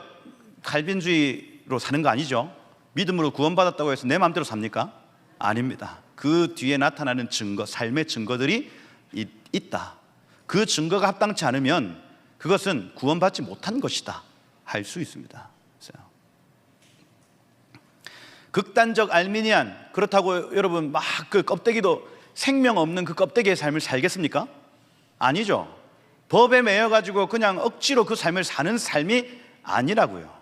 칼빈주의로 사는 거 아니죠? 믿음으로 구원받았다고 해서 내 마음대로 삽니까? 아닙니다. 그 뒤에 나타나는 증거, 삶의 증거들이 있다. 그 증거가 합당치 않으면 그것은 구원받지 못한 것이다 할 수 있습니다. 극단적 알미니안, 그렇다고 여러분 막 그 껍데기도 생명 없는 그 껍데기의 삶을 살겠습니까? 아니죠. 법에 매여가지고 그냥 억지로 그 삶을 사는 삶이 아니라고요.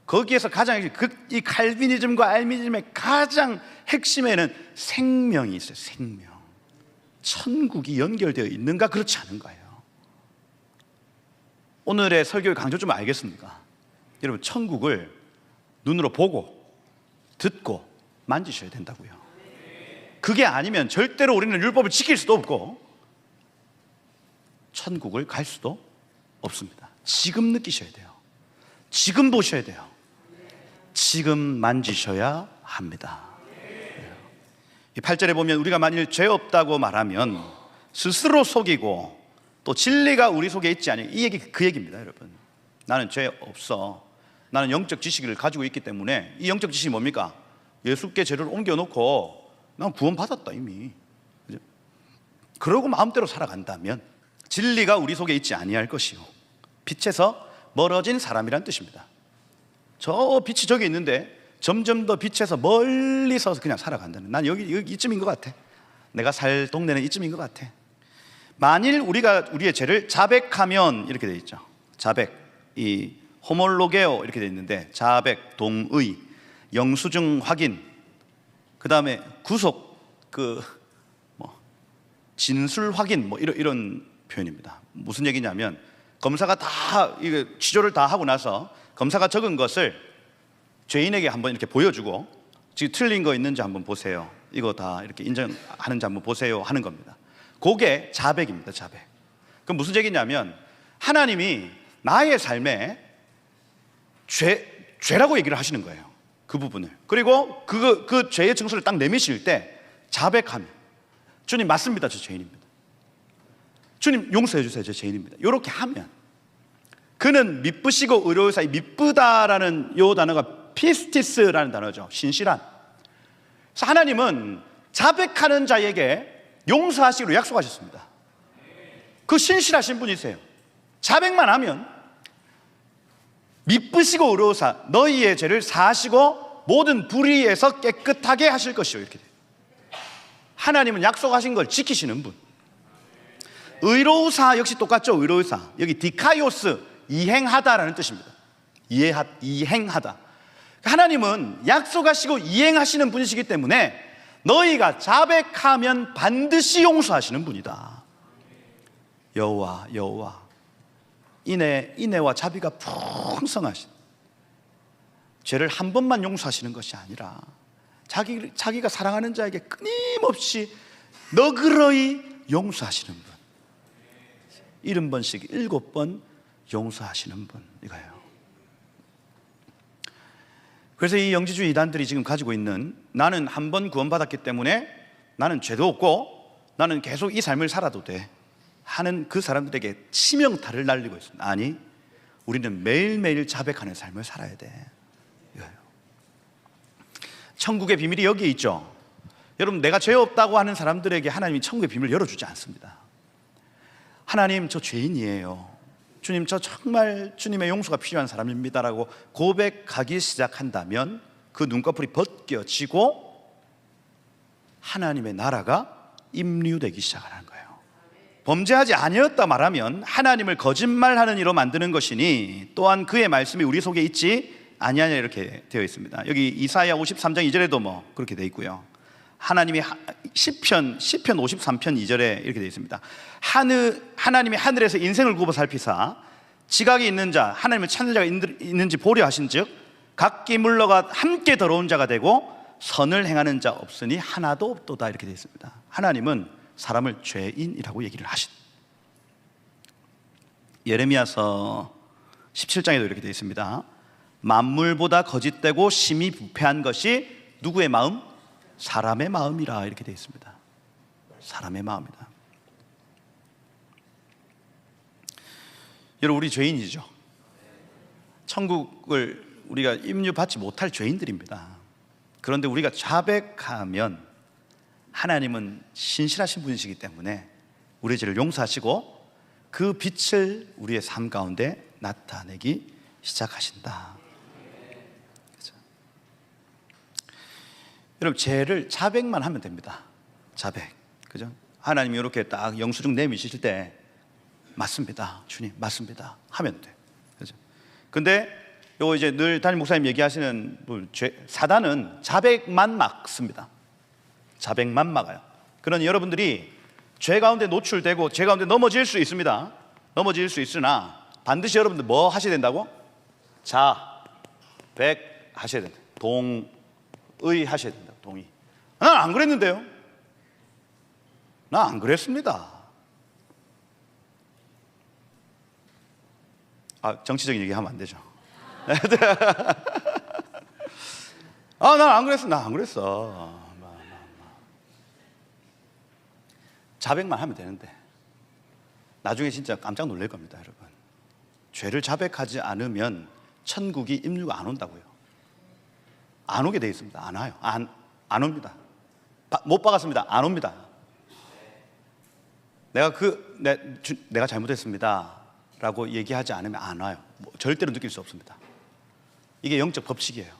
거기에서 가장 이 칼비니즘과 알미니즘의 가장 핵심에는 생명이 있어요. 생명. 천국이 연결되어 있는가, 그렇지 않은가요? 오늘의 설교의 강조 좀 알겠습니까? 여러분, 천국을 눈으로 보고 듣고 만지셔야 된다고요. 그게 아니면 절대로 우리는 율법을 지킬 수도 없고 천국을 갈 수도 없습니다. 지금 느끼셔야 돼요. 지금 보셔야 돼요. 지금 만지셔야 합니다. 이 8절에 보면 우리가 만일 죄 없다고 말하면 스스로 속이고 또 진리가 우리 속에 있지 않아요. 이 얘기, 그 얘기입니다, 여러분. 나는 죄 없어. 나는 영적 지식을 가지고 있기 때문에, 이 영적 지식이 뭡니까? 예수께 죄를 옮겨놓고 난 구원받았다 이미. 그러고 마음대로 살아간다면 진리가 우리 속에 있지 아니할 것이요, 빛에서 멀어진 사람이란 뜻입니다. 저 빛이 저기 있는데 점점 더 빛에서 멀리서 그냥 살아간다는, 난 여기 이쯤인 것 같아. 내가 살 동네는 이쯤인 것 같아. 만일 우리가 우리의 죄를 자백하면, 이렇게 되어 있죠. 자백, 이 호몰로게오 이렇게 되어 있는데, 자백, 동의, 영수증 확인, 그 다음에 구속, 진술 확인, 이런 표현입니다. 무슨 얘기냐면, 검사가 다 이거 취조를 다 하고 나서 검사가 적은 것을 죄인에게 한번 이렇게 보여주고, 지금 틀린 거 있는지 한번 보세요, 이거 다 이렇게 인정하는지 한번 보세요 하는 겁니다. 그게 자백입니다. 자백. 그럼 무슨 얘기냐면, 하나님이 나의 삶에 죄라고 얘기를 하시는 거예요, 그 부분을. 그리고 그 죄의 증서를 딱 내미실 때 자백하면, 주님 맞습니다, 저 죄인입니다. 주님 용서해 주세요, 저 죄인입니다. 이렇게 하면 그는 미쁘시고 의로우사, 이 미쁘다라는 요 단어가 피스티스라는 단어죠. 신실한. 그래서 하나님은 자백하는 자에게 용서하시기로 약속하셨습니다. 그 신실하신 분이세요. 자백만 하면 미쁘시고 의로우사 너희의 죄를 사하시고 모든 불의에서 깨끗하게 하실 것이요. 이렇게 돼요. 하나님은 약속하신 걸 지키시는 분. 의로우사 역시 똑같죠. 의로우사 여기 디카이오스 이행하다라는 뜻입니다. 이행하다. 하나님은 약속하시고 이행하시는 분이시기 때문에 너희가 자백하면 반드시 용서하시는 분이다. 여호와 인애와 자비가 풍성하신, 죄를 한 번만 용서하시는 것이 아니라 자기가 사랑하는 자에게 끊임없이 너그러이 용서하시는 분. 70번씩 7번 용서하시는 분, 이거예요. 그래서 이 영지주의 이단들이 지금 가지고 있는, 나는 한 번 구원받았기 때문에 나는 죄도 없고 나는 계속 이 삶을 살아도 돼 하는 그 사람들에게 치명타를 날리고 있습니다. 아니, 우리는 매일매일 자백하는 삶을 살아야 돼, 이거예요. 천국의 비밀이 여기에 있죠. 여러분, 내가 죄 없다고 하는 사람들에게 하나님이 천국의 비밀을 열어주지 않습니다. 하나님, 저 죄인이에요. 주님, 저 정말 주님의 용서가 필요한 사람입니다라고 고백하기 시작한다면 그 눈꺼풀이 벗겨지고 하나님의 나라가 임류되기 시작하는 거예요. 범죄하지 아니었다 말하면 하나님을 거짓말하는 이로 만드는 것이니 또한 그의 말씀이 우리 속에 있지 아니하냐, 이렇게 되어 있습니다. 여기 이사야 53장 2절에도 그렇게 되어 있고요. 하나님이 시편 53편 2절에 이렇게 되어 있습니다. 하나님이 하늘에서 인생을 굽어 살피사 지각이 있는 자, 하나님을 찾는 자가 있는지 보려 하신즉 각기 물러가 함께 더러운 자가 되고 선을 행하는 자 없으니 하나도 없도다, 이렇게 되어 있습니다. 하나님은 사람을 죄인이라고 얘기를 하신. 예레미야서 17장에도 이렇게 되어 있습니다. 만물보다 거짓되고 심히 부패한 것이 누구의 마음? 사람의 마음이라, 이렇게 되어 있습니다. 사람의 마음이다. 여러분, 우리 죄인이죠. 천국을 우리가 임류받지 못할 죄인들입니다. 그런데 우리가 자백하면 하나님은 신실하신 분이시기 때문에 우리의 죄를 용서하시고 그 빛을 우리의 삶 가운데 나타내기 시작하신다. 그렇죠? 여러분, 죄를 자백만 하면 됩니다. 자백, 그죠? 하나님이 이렇게 딱 영수증 내미실 때 맞습니다, 주님, 맞습니다 하면 돼. 그죠? 근데 요 이제 늘 담임 목사님 얘기하시는 사단은 자백만 막습니다. 자백만 막아요. 그러니 여러분들이 죄 가운데 노출되고 죄 가운데 넘어질 수 있습니다. 넘어질 수 있으나 반드시 여러분들 뭐 하셔야 된다고? 자백 하셔야 된다. 동의 하셔야 된다. 동의. 난 안 그랬는데요. 나 안 그랬습니다. 정치적인 얘기하면 안 되죠. 난 안 그랬어. 나 안 그랬어. 자백만 하면 되는데 나중에 진짜 깜짝 놀랄 겁니다, 여러분. 죄를 자백하지 않으면 천국이 임류가 안 온다고요. 안 오게 돼 있습니다. 안 와요. 안 옵니다. 못 박았습니다. 안 옵니다. 내가 잘못했습니다 라고 얘기하지 않으면 안 와요. 절대로 느낄 수 없습니다. 이게 영적 법칙이에요.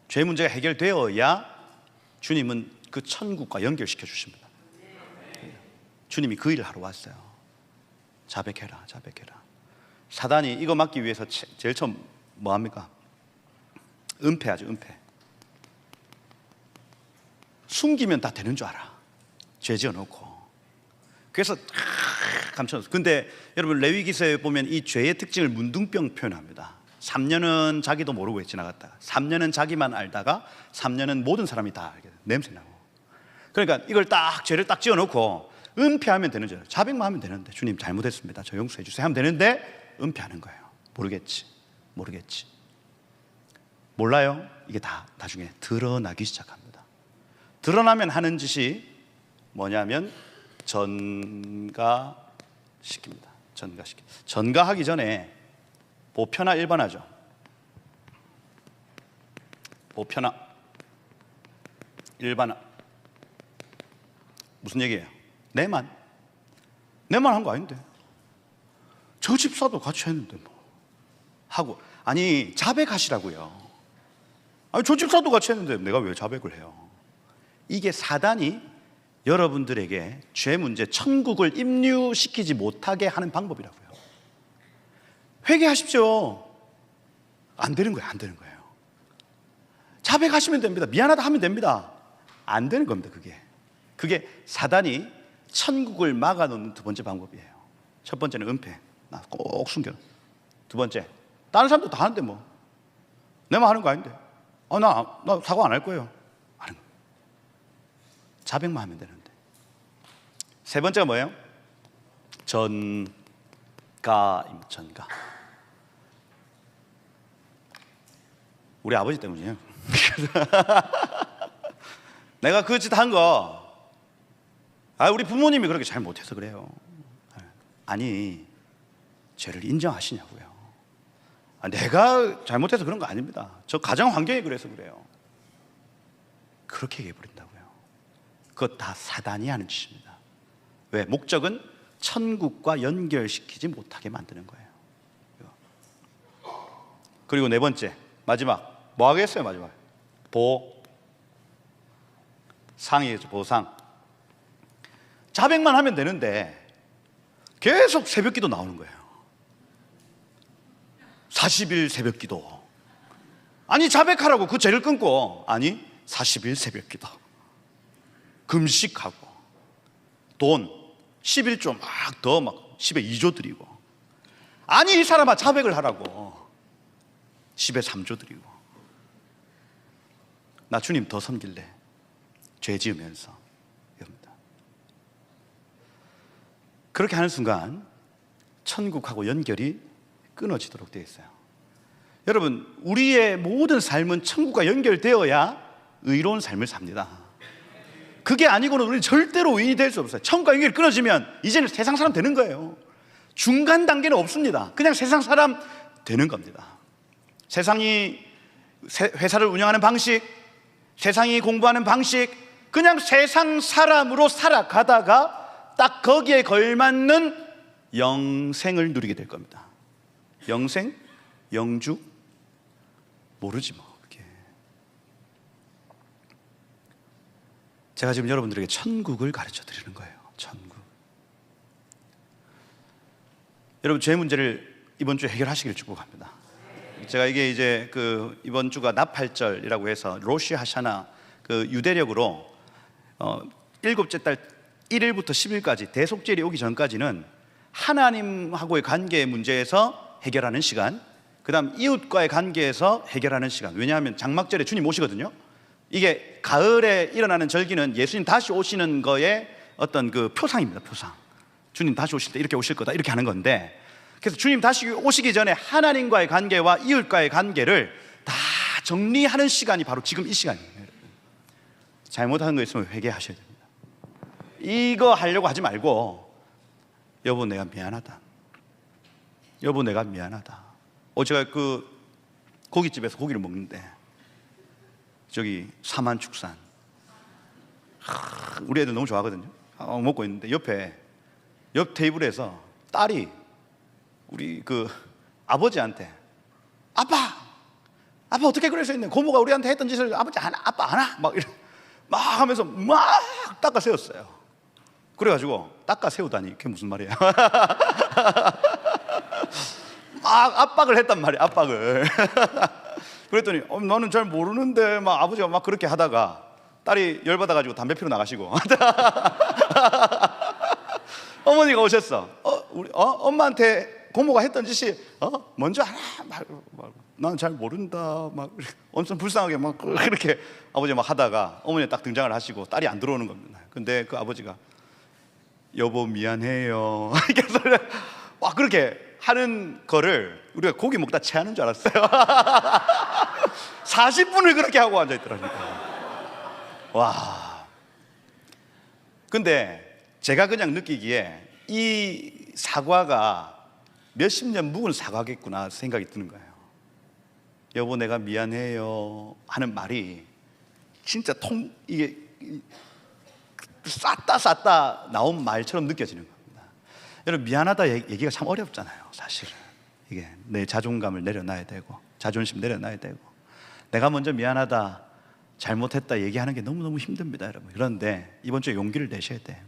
죄 문제가 해결되어야 주님은 그 천국과 연결시켜 주십니다. 주님이 그 일을 하러 왔어요. 자백해라, 자백해라. 사단이 이거 막기 위해서 제일 처음 뭐 합니까? 은폐하죠, 은폐. 숨기면 다 되는 줄 알아. 죄 지어놓고. 그래서 감춰놨어. 근데 여러분, 레위기서에 보면 이 죄의 특징을 문둥병 표현합니다. 3년은 자기도 모르고 지나갔다가 3년은 자기만 알다가 3년은 모든 사람이 다 알게 돼. 냄새나고. 그러니까 이걸 딱 죄를 딱 지어놓고 은폐하면 되는 줄, 자백만 하면 되는데 주님 잘못했습니다, 저 용서해 주세요 하면 되는데 은폐하는 거예요. 모르겠지. 몰라요. 이게 다 나중에 드러나기 시작합니다. 드러나면 하는 짓이 뭐냐면 전가시킵니다. 전가하기 전에 보편화 1번 하죠. 보편화. 일반. 무슨 얘기예요? 내만 한 거 아닌데 저 집사도 같이 했는데 뭐 하고. 아니 자백하시라고요. 아니 저 집사도 같이 했는데 내가 왜 자백을 해요? 이게 사단이 여러분들에게 죄 문제, 천국을 입류시키지 못하게 하는 방법이라고요. 회개하십시오. 안 되는 거예요. 안 되는 거예요. 자백하시면 됩니다. 미안하다 하면 됩니다. 안 되는 겁니다. 그게 사단이 천국을 막아놓는 두 번째 방법이에요. 첫 번째는 은폐, 나 꼭 숨겨. 두 번째, 다른 사람도 다 하는데 뭐 내만 하는 거 아닌데 나 사과 안 할 거예요. 하는 거예요. 자백만 하면 되는데. 세 번째가 뭐예요? 전가입니다. 전가. 우리 아버지 때문이에요. 내가 그 짓 한 거, 우리 부모님이 그렇게 잘 못해서 그래요. 아니, 죄를 인정하시냐고요. 내가 잘못해서 그런 거 아닙니다. 저 가정 환경이 그래서 그래요. 그렇게 얘기해버린다고요. 그것 다 사단이 하는 짓입니다. 왜? 목적은 천국과 연결시키지 못하게 만드는 거예요. 그리고 네 번째, 마지막, 뭐 하겠어요? 마지막 보상이겠죠. 보상. 자백만 하면 되는데 계속 새벽기도 나오는 거예요. 40일 새벽기도. 아니 자백하라고 그 죄를 끊고, 아니 40일 새벽기도, 금식하고, 돈 11조 막 더 막 10에 2조 드리고. 아니 이 사람아 자백을 하라고 10에 3조 드리고. 나 주님 더 섬길래 죄 지으면서. 이겁니다. 그렇게 하는 순간 천국하고 연결이 끊어지도록 되어 있어요. 여러분, 우리의 모든 삶은 천국과 연결되어야 의로운 삶을 삽니다. 그게 아니고는 우리는 절대로 의인이 될 수 없어요. 천국과 연결이 끊어지면 이제는 세상 사람 되는 거예요. 중간 단계는 없습니다. 그냥 세상 사람 되는 겁니다. 세상이 회사를 운영하는 방식, 세상이 공부하는 방식, 그냥 세상 사람으로 살아가다가 딱 거기에 걸맞는 영생을 누리게 될 겁니다. 영생? 영주? 모르지 뭐. 그게. 제가 지금 여러분들에게 천국을 가르쳐 드리는 거예요. 천국. 여러분, 죄 문제를 이번 주에 해결하시길 축복합니다. 제가 이게 이제 이번 주가 나팔절이라고 해서 로시 하샤나 유대력으로 7째 달 1일부터 10일까지 대속절이 오기 전까지는 하나님하고의 관계 문제에서 해결하는 시간, 그 다음 이웃과의 관계에서 해결하는 시간. 왜냐하면 장막절에 주님 오시거든요. 이게 가을에 일어나는 절기는 예수님 다시 오시는 거에 어떤 표상입니다. 표상. 주님 다시 오실 때 이렇게 오실 거다, 이렇게 하는 건데, 그래서 주님 다시 오시기 전에 하나님과의 관계와 이웃과의 관계를 다 정리하는 시간이 바로 지금 이 시간이에요. 잘못한 거 있으면 회개하셔야 됩니다. 이거 하려고 하지 말고, 여보 내가 미안하다, 여보 내가 미안하다. 제가 고깃집에서 고기를 먹는데 저기 사만축산, 우리 애들 너무 좋아하거든요. 먹고 있는데 옆 테이블에서 딸이 우리 아버지한테 아빠 어떻게 그럴 수 있냐, 고모가 우리한테 했던 짓을 아빠 안 하나 막 하면서 막 닦아 세웠어요. 그래가지고 닦아 세우다니 그게 무슨 말이야. 막 압박을 했단 말이야. 압박을. 그랬더니 너는 잘 모르는데 막 아버지가 막 그렇게 하다가 딸이 열받아가지고 담배 피러 나가시고 어머니가 오셨어. 우리 엄마한테 고모가 했던 짓이 먼저 하나 말고 난 잘 모른다 막 엄청 불쌍하게 막 그렇게 아버지가 막 하다가 어머니가 딱 등장을 하시고 딸이 안 들어오는 겁니다. 근데 그 아버지가 여보 미안해요 이렇게 와 그렇게 하는 거를 우리가 고기 먹다 체하는 줄 알았어요. 40분을 그렇게 하고 앉아있더라니까. 와. 근데 제가 그냥 느끼기에 이 사과가 몇십 년 묵은 사과겠구나 생각이 드는 거예요. 여보 내가 미안해요 하는 말이 진짜 이게 쌌다 나온 말처럼 느껴지는 겁니다. 여러분, 미안하다 얘기가 참 어렵잖아요. 사실은 이게 내 자존감을 내려놔야 되고, 자존심 내려놔야 되고, 내가 먼저 미안하다, 잘못했다 얘기하는 게 너무너무 힘듭니다, 여러분. 그런데 이번 주에 용기를 내셔야 돼요.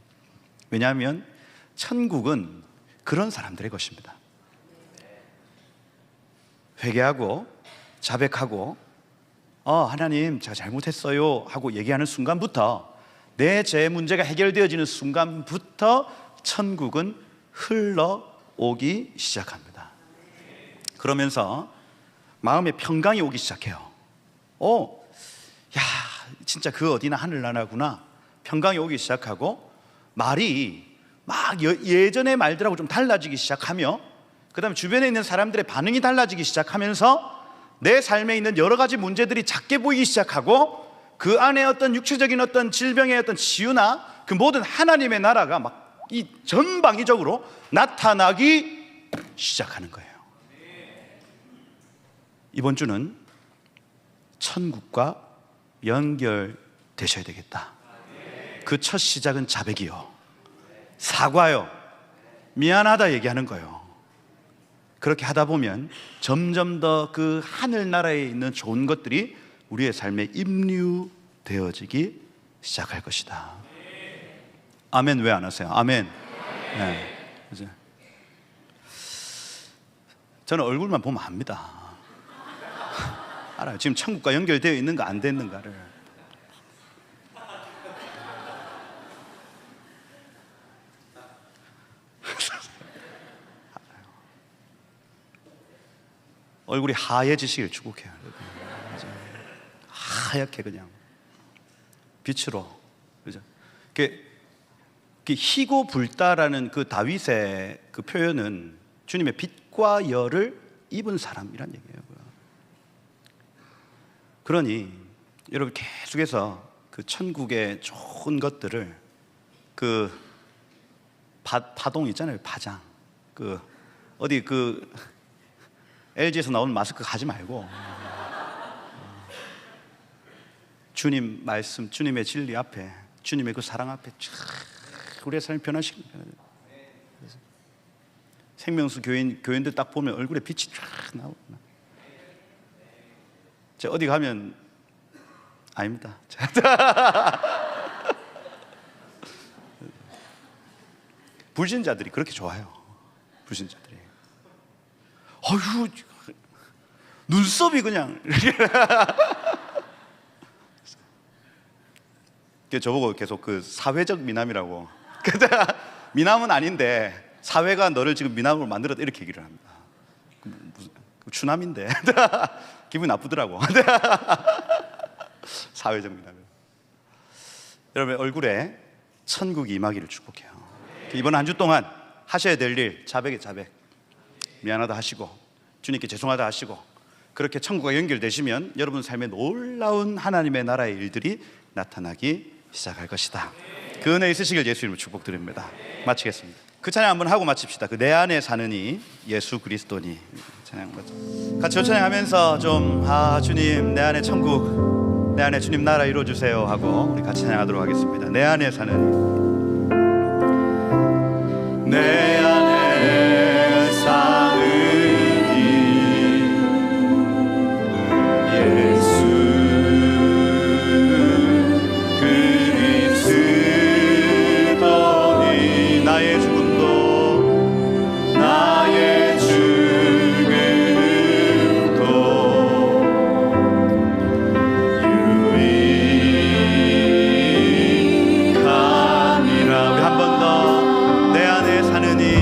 왜냐하면 천국은 그런 사람들의 것입니다. 회개하고 자백하고 하나님 제가 잘못했어요 하고 얘기하는 순간부터, 내 죄 문제가 해결되어지는 순간부터 천국은 흘러오기 시작합니다. 그러면서 마음에 평강이 오기 시작해요. 야, 진짜 그 어디나 하늘나라구나. 평강이 오기 시작하고, 말이 막 예전의 말들하고 좀 달라지기 시작하며, 그 다음에 주변에 있는 사람들의 반응이 달라지기 시작하면서 내 삶에 있는 여러 가지 문제들이 작게 보이기 시작하고, 그 안에 어떤 육체적인 어떤 질병의 어떤 치유나 그 모든 하나님의 나라가 막 이 전방위적으로 나타나기 시작하는 거예요. 이번 주는 천국과 연결되셔야 되겠다. 그 첫 시작은 자백이요, 사과요, 미안하다 얘기하는 거예요. 그렇게 하다 보면 점점 더 그 하늘나라에 있는 좋은 것들이 우리의 삶에 입류되어지기 시작할 것이다. 아멘. 왜 안 하세요? 아멘. 네. 저는 얼굴만 보면 압니다. 알아요. 지금 천국과 연결되어 있는가 안 됐는가를. 얼굴이 하얘지시길 축복해요. 하얗게 그냥 빛으로, 그죠? 희고 붉다라는 그 다윗의 그 표현은 주님의 빛과 열을 입은 사람이란 얘기예요. 그러니 여러분, 계속해서 그 천국의 좋은 것들을, 그 파동 있잖아요, 파장. 그 어디 그 LG에서 나오는 마스크 가지 말고, 주님 말씀, 주님의 진리 앞에, 주님의 그 사랑 앞에 우리의 삶을 변화시키는 거예요. 생명수 교인들 딱 보면 얼굴에 빛이 쫙 나오고. 제가 어디 가면, 아닙니다. 불신자들이 그렇게 좋아요. 불신자들이. 어휴, 눈썹이 그냥 저보고 계속 그 사회적 미남이라고. 미남은 아닌데 사회가 너를 지금 미남으로 만들었다, 이렇게 얘기를 합니다. 무슨 추남인데 기분이 나쁘더라고. 사회적 미남. 여러분, 얼굴에 천국이 임하기를 축복해요. 이번 한 주 동안 하셔야 될 일, 자백의 자백, 미안하다 하시고, 주님께 죄송하다 하시고, 그렇게 천국과 연결되시면 여러분 삶에 놀라운 하나님의 나라의 일들이 나타나기 시작할 것이다. 그 은혜 있으시길 예수 이름으로 축복드립니다. 마치겠습니다. 그 찬양 한번 하고 마칩시다. 그 내 안에 사는 이 예수 그리스도니 찬양 같이 찬양하면서 좀 주님, 내 안에 천국, 내 안에 주님 나라 이루어주세요 하고 우리 같이 찬양하도록 하겠습니다. 내 안에 사는 내 안에 사는 하느니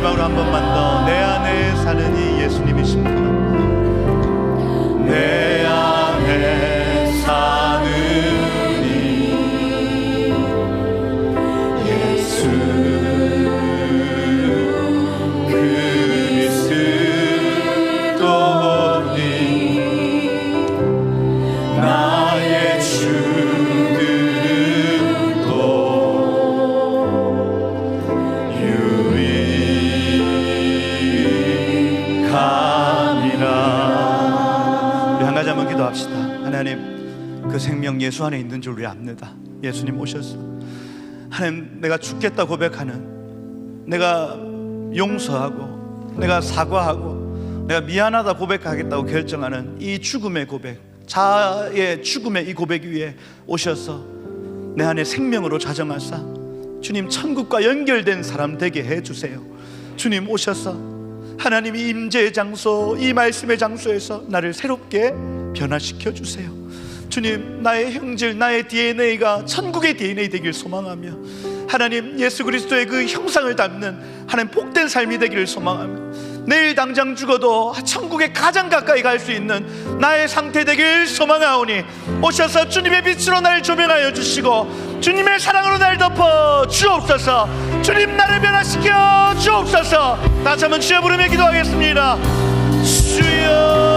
마지막으로 한 번만 더 내 안에 사는 이 예수님이십니다. 내 안에 사는 이 예수 그리스도니 나의 주님도 유익함이라. 우리 한 가지 한번 기도합시다. 하나님, 그 생명 예수 안에 있는 줄 우리 압니다. 예수님 오셔서 하나님, 내가 죽겠다 고백하는, 내가 용서하고 내가 사과하고 내가 미안하다 고백하겠다고 결정하는 이 죽음의 고백, 자의 죽음의 이 고백 위에 오셔서 내 안에 생명으로 자정하사 주님 천국과 연결된 사람 되게 해주세요. 주님 오셔서 하나님이 임재의 장소, 이 말씀의 장소에서 나를 새롭게 변화시켜 주세요. 주님, 나의 형질, 나의 DNA가 천국의 DNA 되길 소망하며 하나님 예수 그리스도의 그 형상을 담는 하나님 복된 삶이 되기를 소망하며 내일 당장 죽어도 천국에 가장 가까이 갈 수 있는 나의 상태 되길 소망하오니 오셔서 주님의 빛으로 나를 조명하여 주시고 주님의 사랑으로 나를 덮어 주옵소서. 주님, 나를 변화시켜 주옵소서. 다시 한번 주여 부르며 기도하겠습니다. 주여.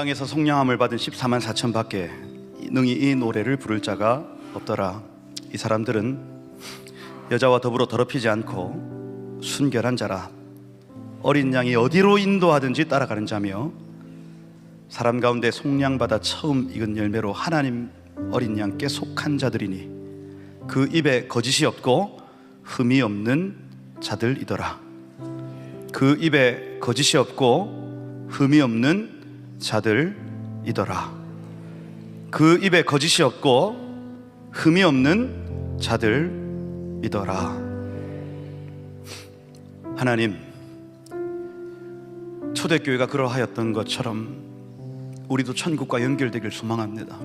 땅에서 속량함을 받은 14만 4천 밖에 능히 이 노래를 부를 자가 없더라. 이 사람들은 여자와 더불어 더럽히지 않고 순결한 자라. 어린 양이 어디로 인도하든지 따라가는 자며 사람 가운데 속량받아 처음 익은 열매로 하나님 어린 양께 속한 자들이니 그 입에 거짓이 없고 흠이 없는 자들이더라. 그 입에 거짓이 없고 흠이 없는 자들이더라. 그 입에 거짓이 없고 흠이 없는 자들이더라. 하나님, 초대교회가 그러하였던 것처럼 우리도 천국과 연결되길 소망합니다.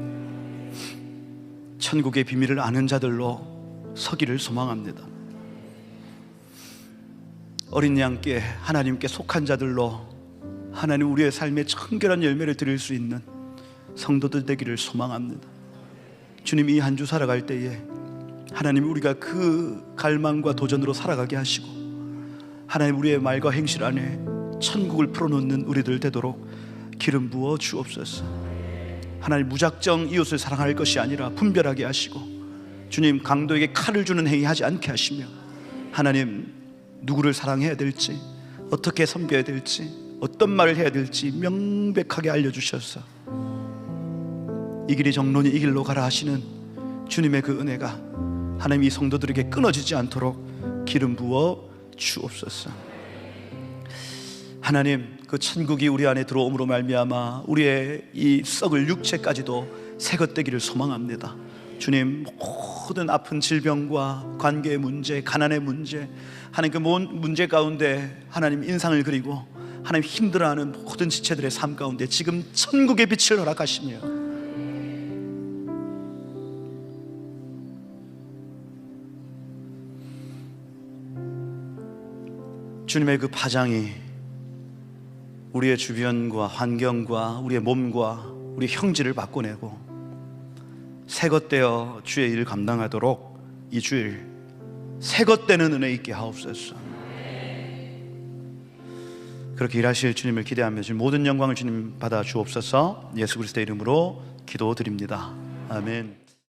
천국의 비밀을 아는 자들로 서기를 소망합니다. 어린 양께 하나님께 속한 자들로 하나님 우리의 삶에 청결한 열매를 드릴 수 있는 성도들 되기를 소망합니다. 주님, 이 한 주 살아갈 때에 하나님 우리가 그 갈망과 도전으로 살아가게 하시고 하나님 우리의 말과 행실 안에 천국을 풀어놓는 우리들 되도록 기름 부어 주옵소서. 하나님, 무작정 이웃을 사랑할 것이 아니라 분별하게 하시고 주님, 강도에게 칼을 주는 행위 하지 않게 하시며 하나님, 누구를 사랑해야 될지, 어떻게 섬겨야 될지, 어떤 말을 해야 될지 명백하게 알려주셔서 이 길이 정론이 이 길로 가라 하시는 주님의 그 은혜가 하나님 이 성도들에게 끊어지지 않도록 기름 부어 주옵소서. 하나님, 그 천국이 우리 안에 들어옴으로 말미암아 우리의 이 썩을 육체까지도 새것되기를 소망합니다. 주님, 모든 아픈 질병과 관계의 문제, 가난의 문제, 하나님 그 문제 가운데 하나님 인상을 그리고 하나님 힘들어하는 모든 지체들의 삶 가운데 지금 천국의 빛을 허락하시며 주님의 그 파장이 우리의 주변과 환경과 우리의 몸과 우리의 형질을 바꿔내고 새것되어 주의 일을 감당하도록 이 주일 새것되는 은혜 있게 하옵소서. 그렇게 일하실 주님을 기대하며 주님 모든 영광을 주님 받아 주옵소서. 예수 그리스도의 이름으로 기도드립니다. 아멘.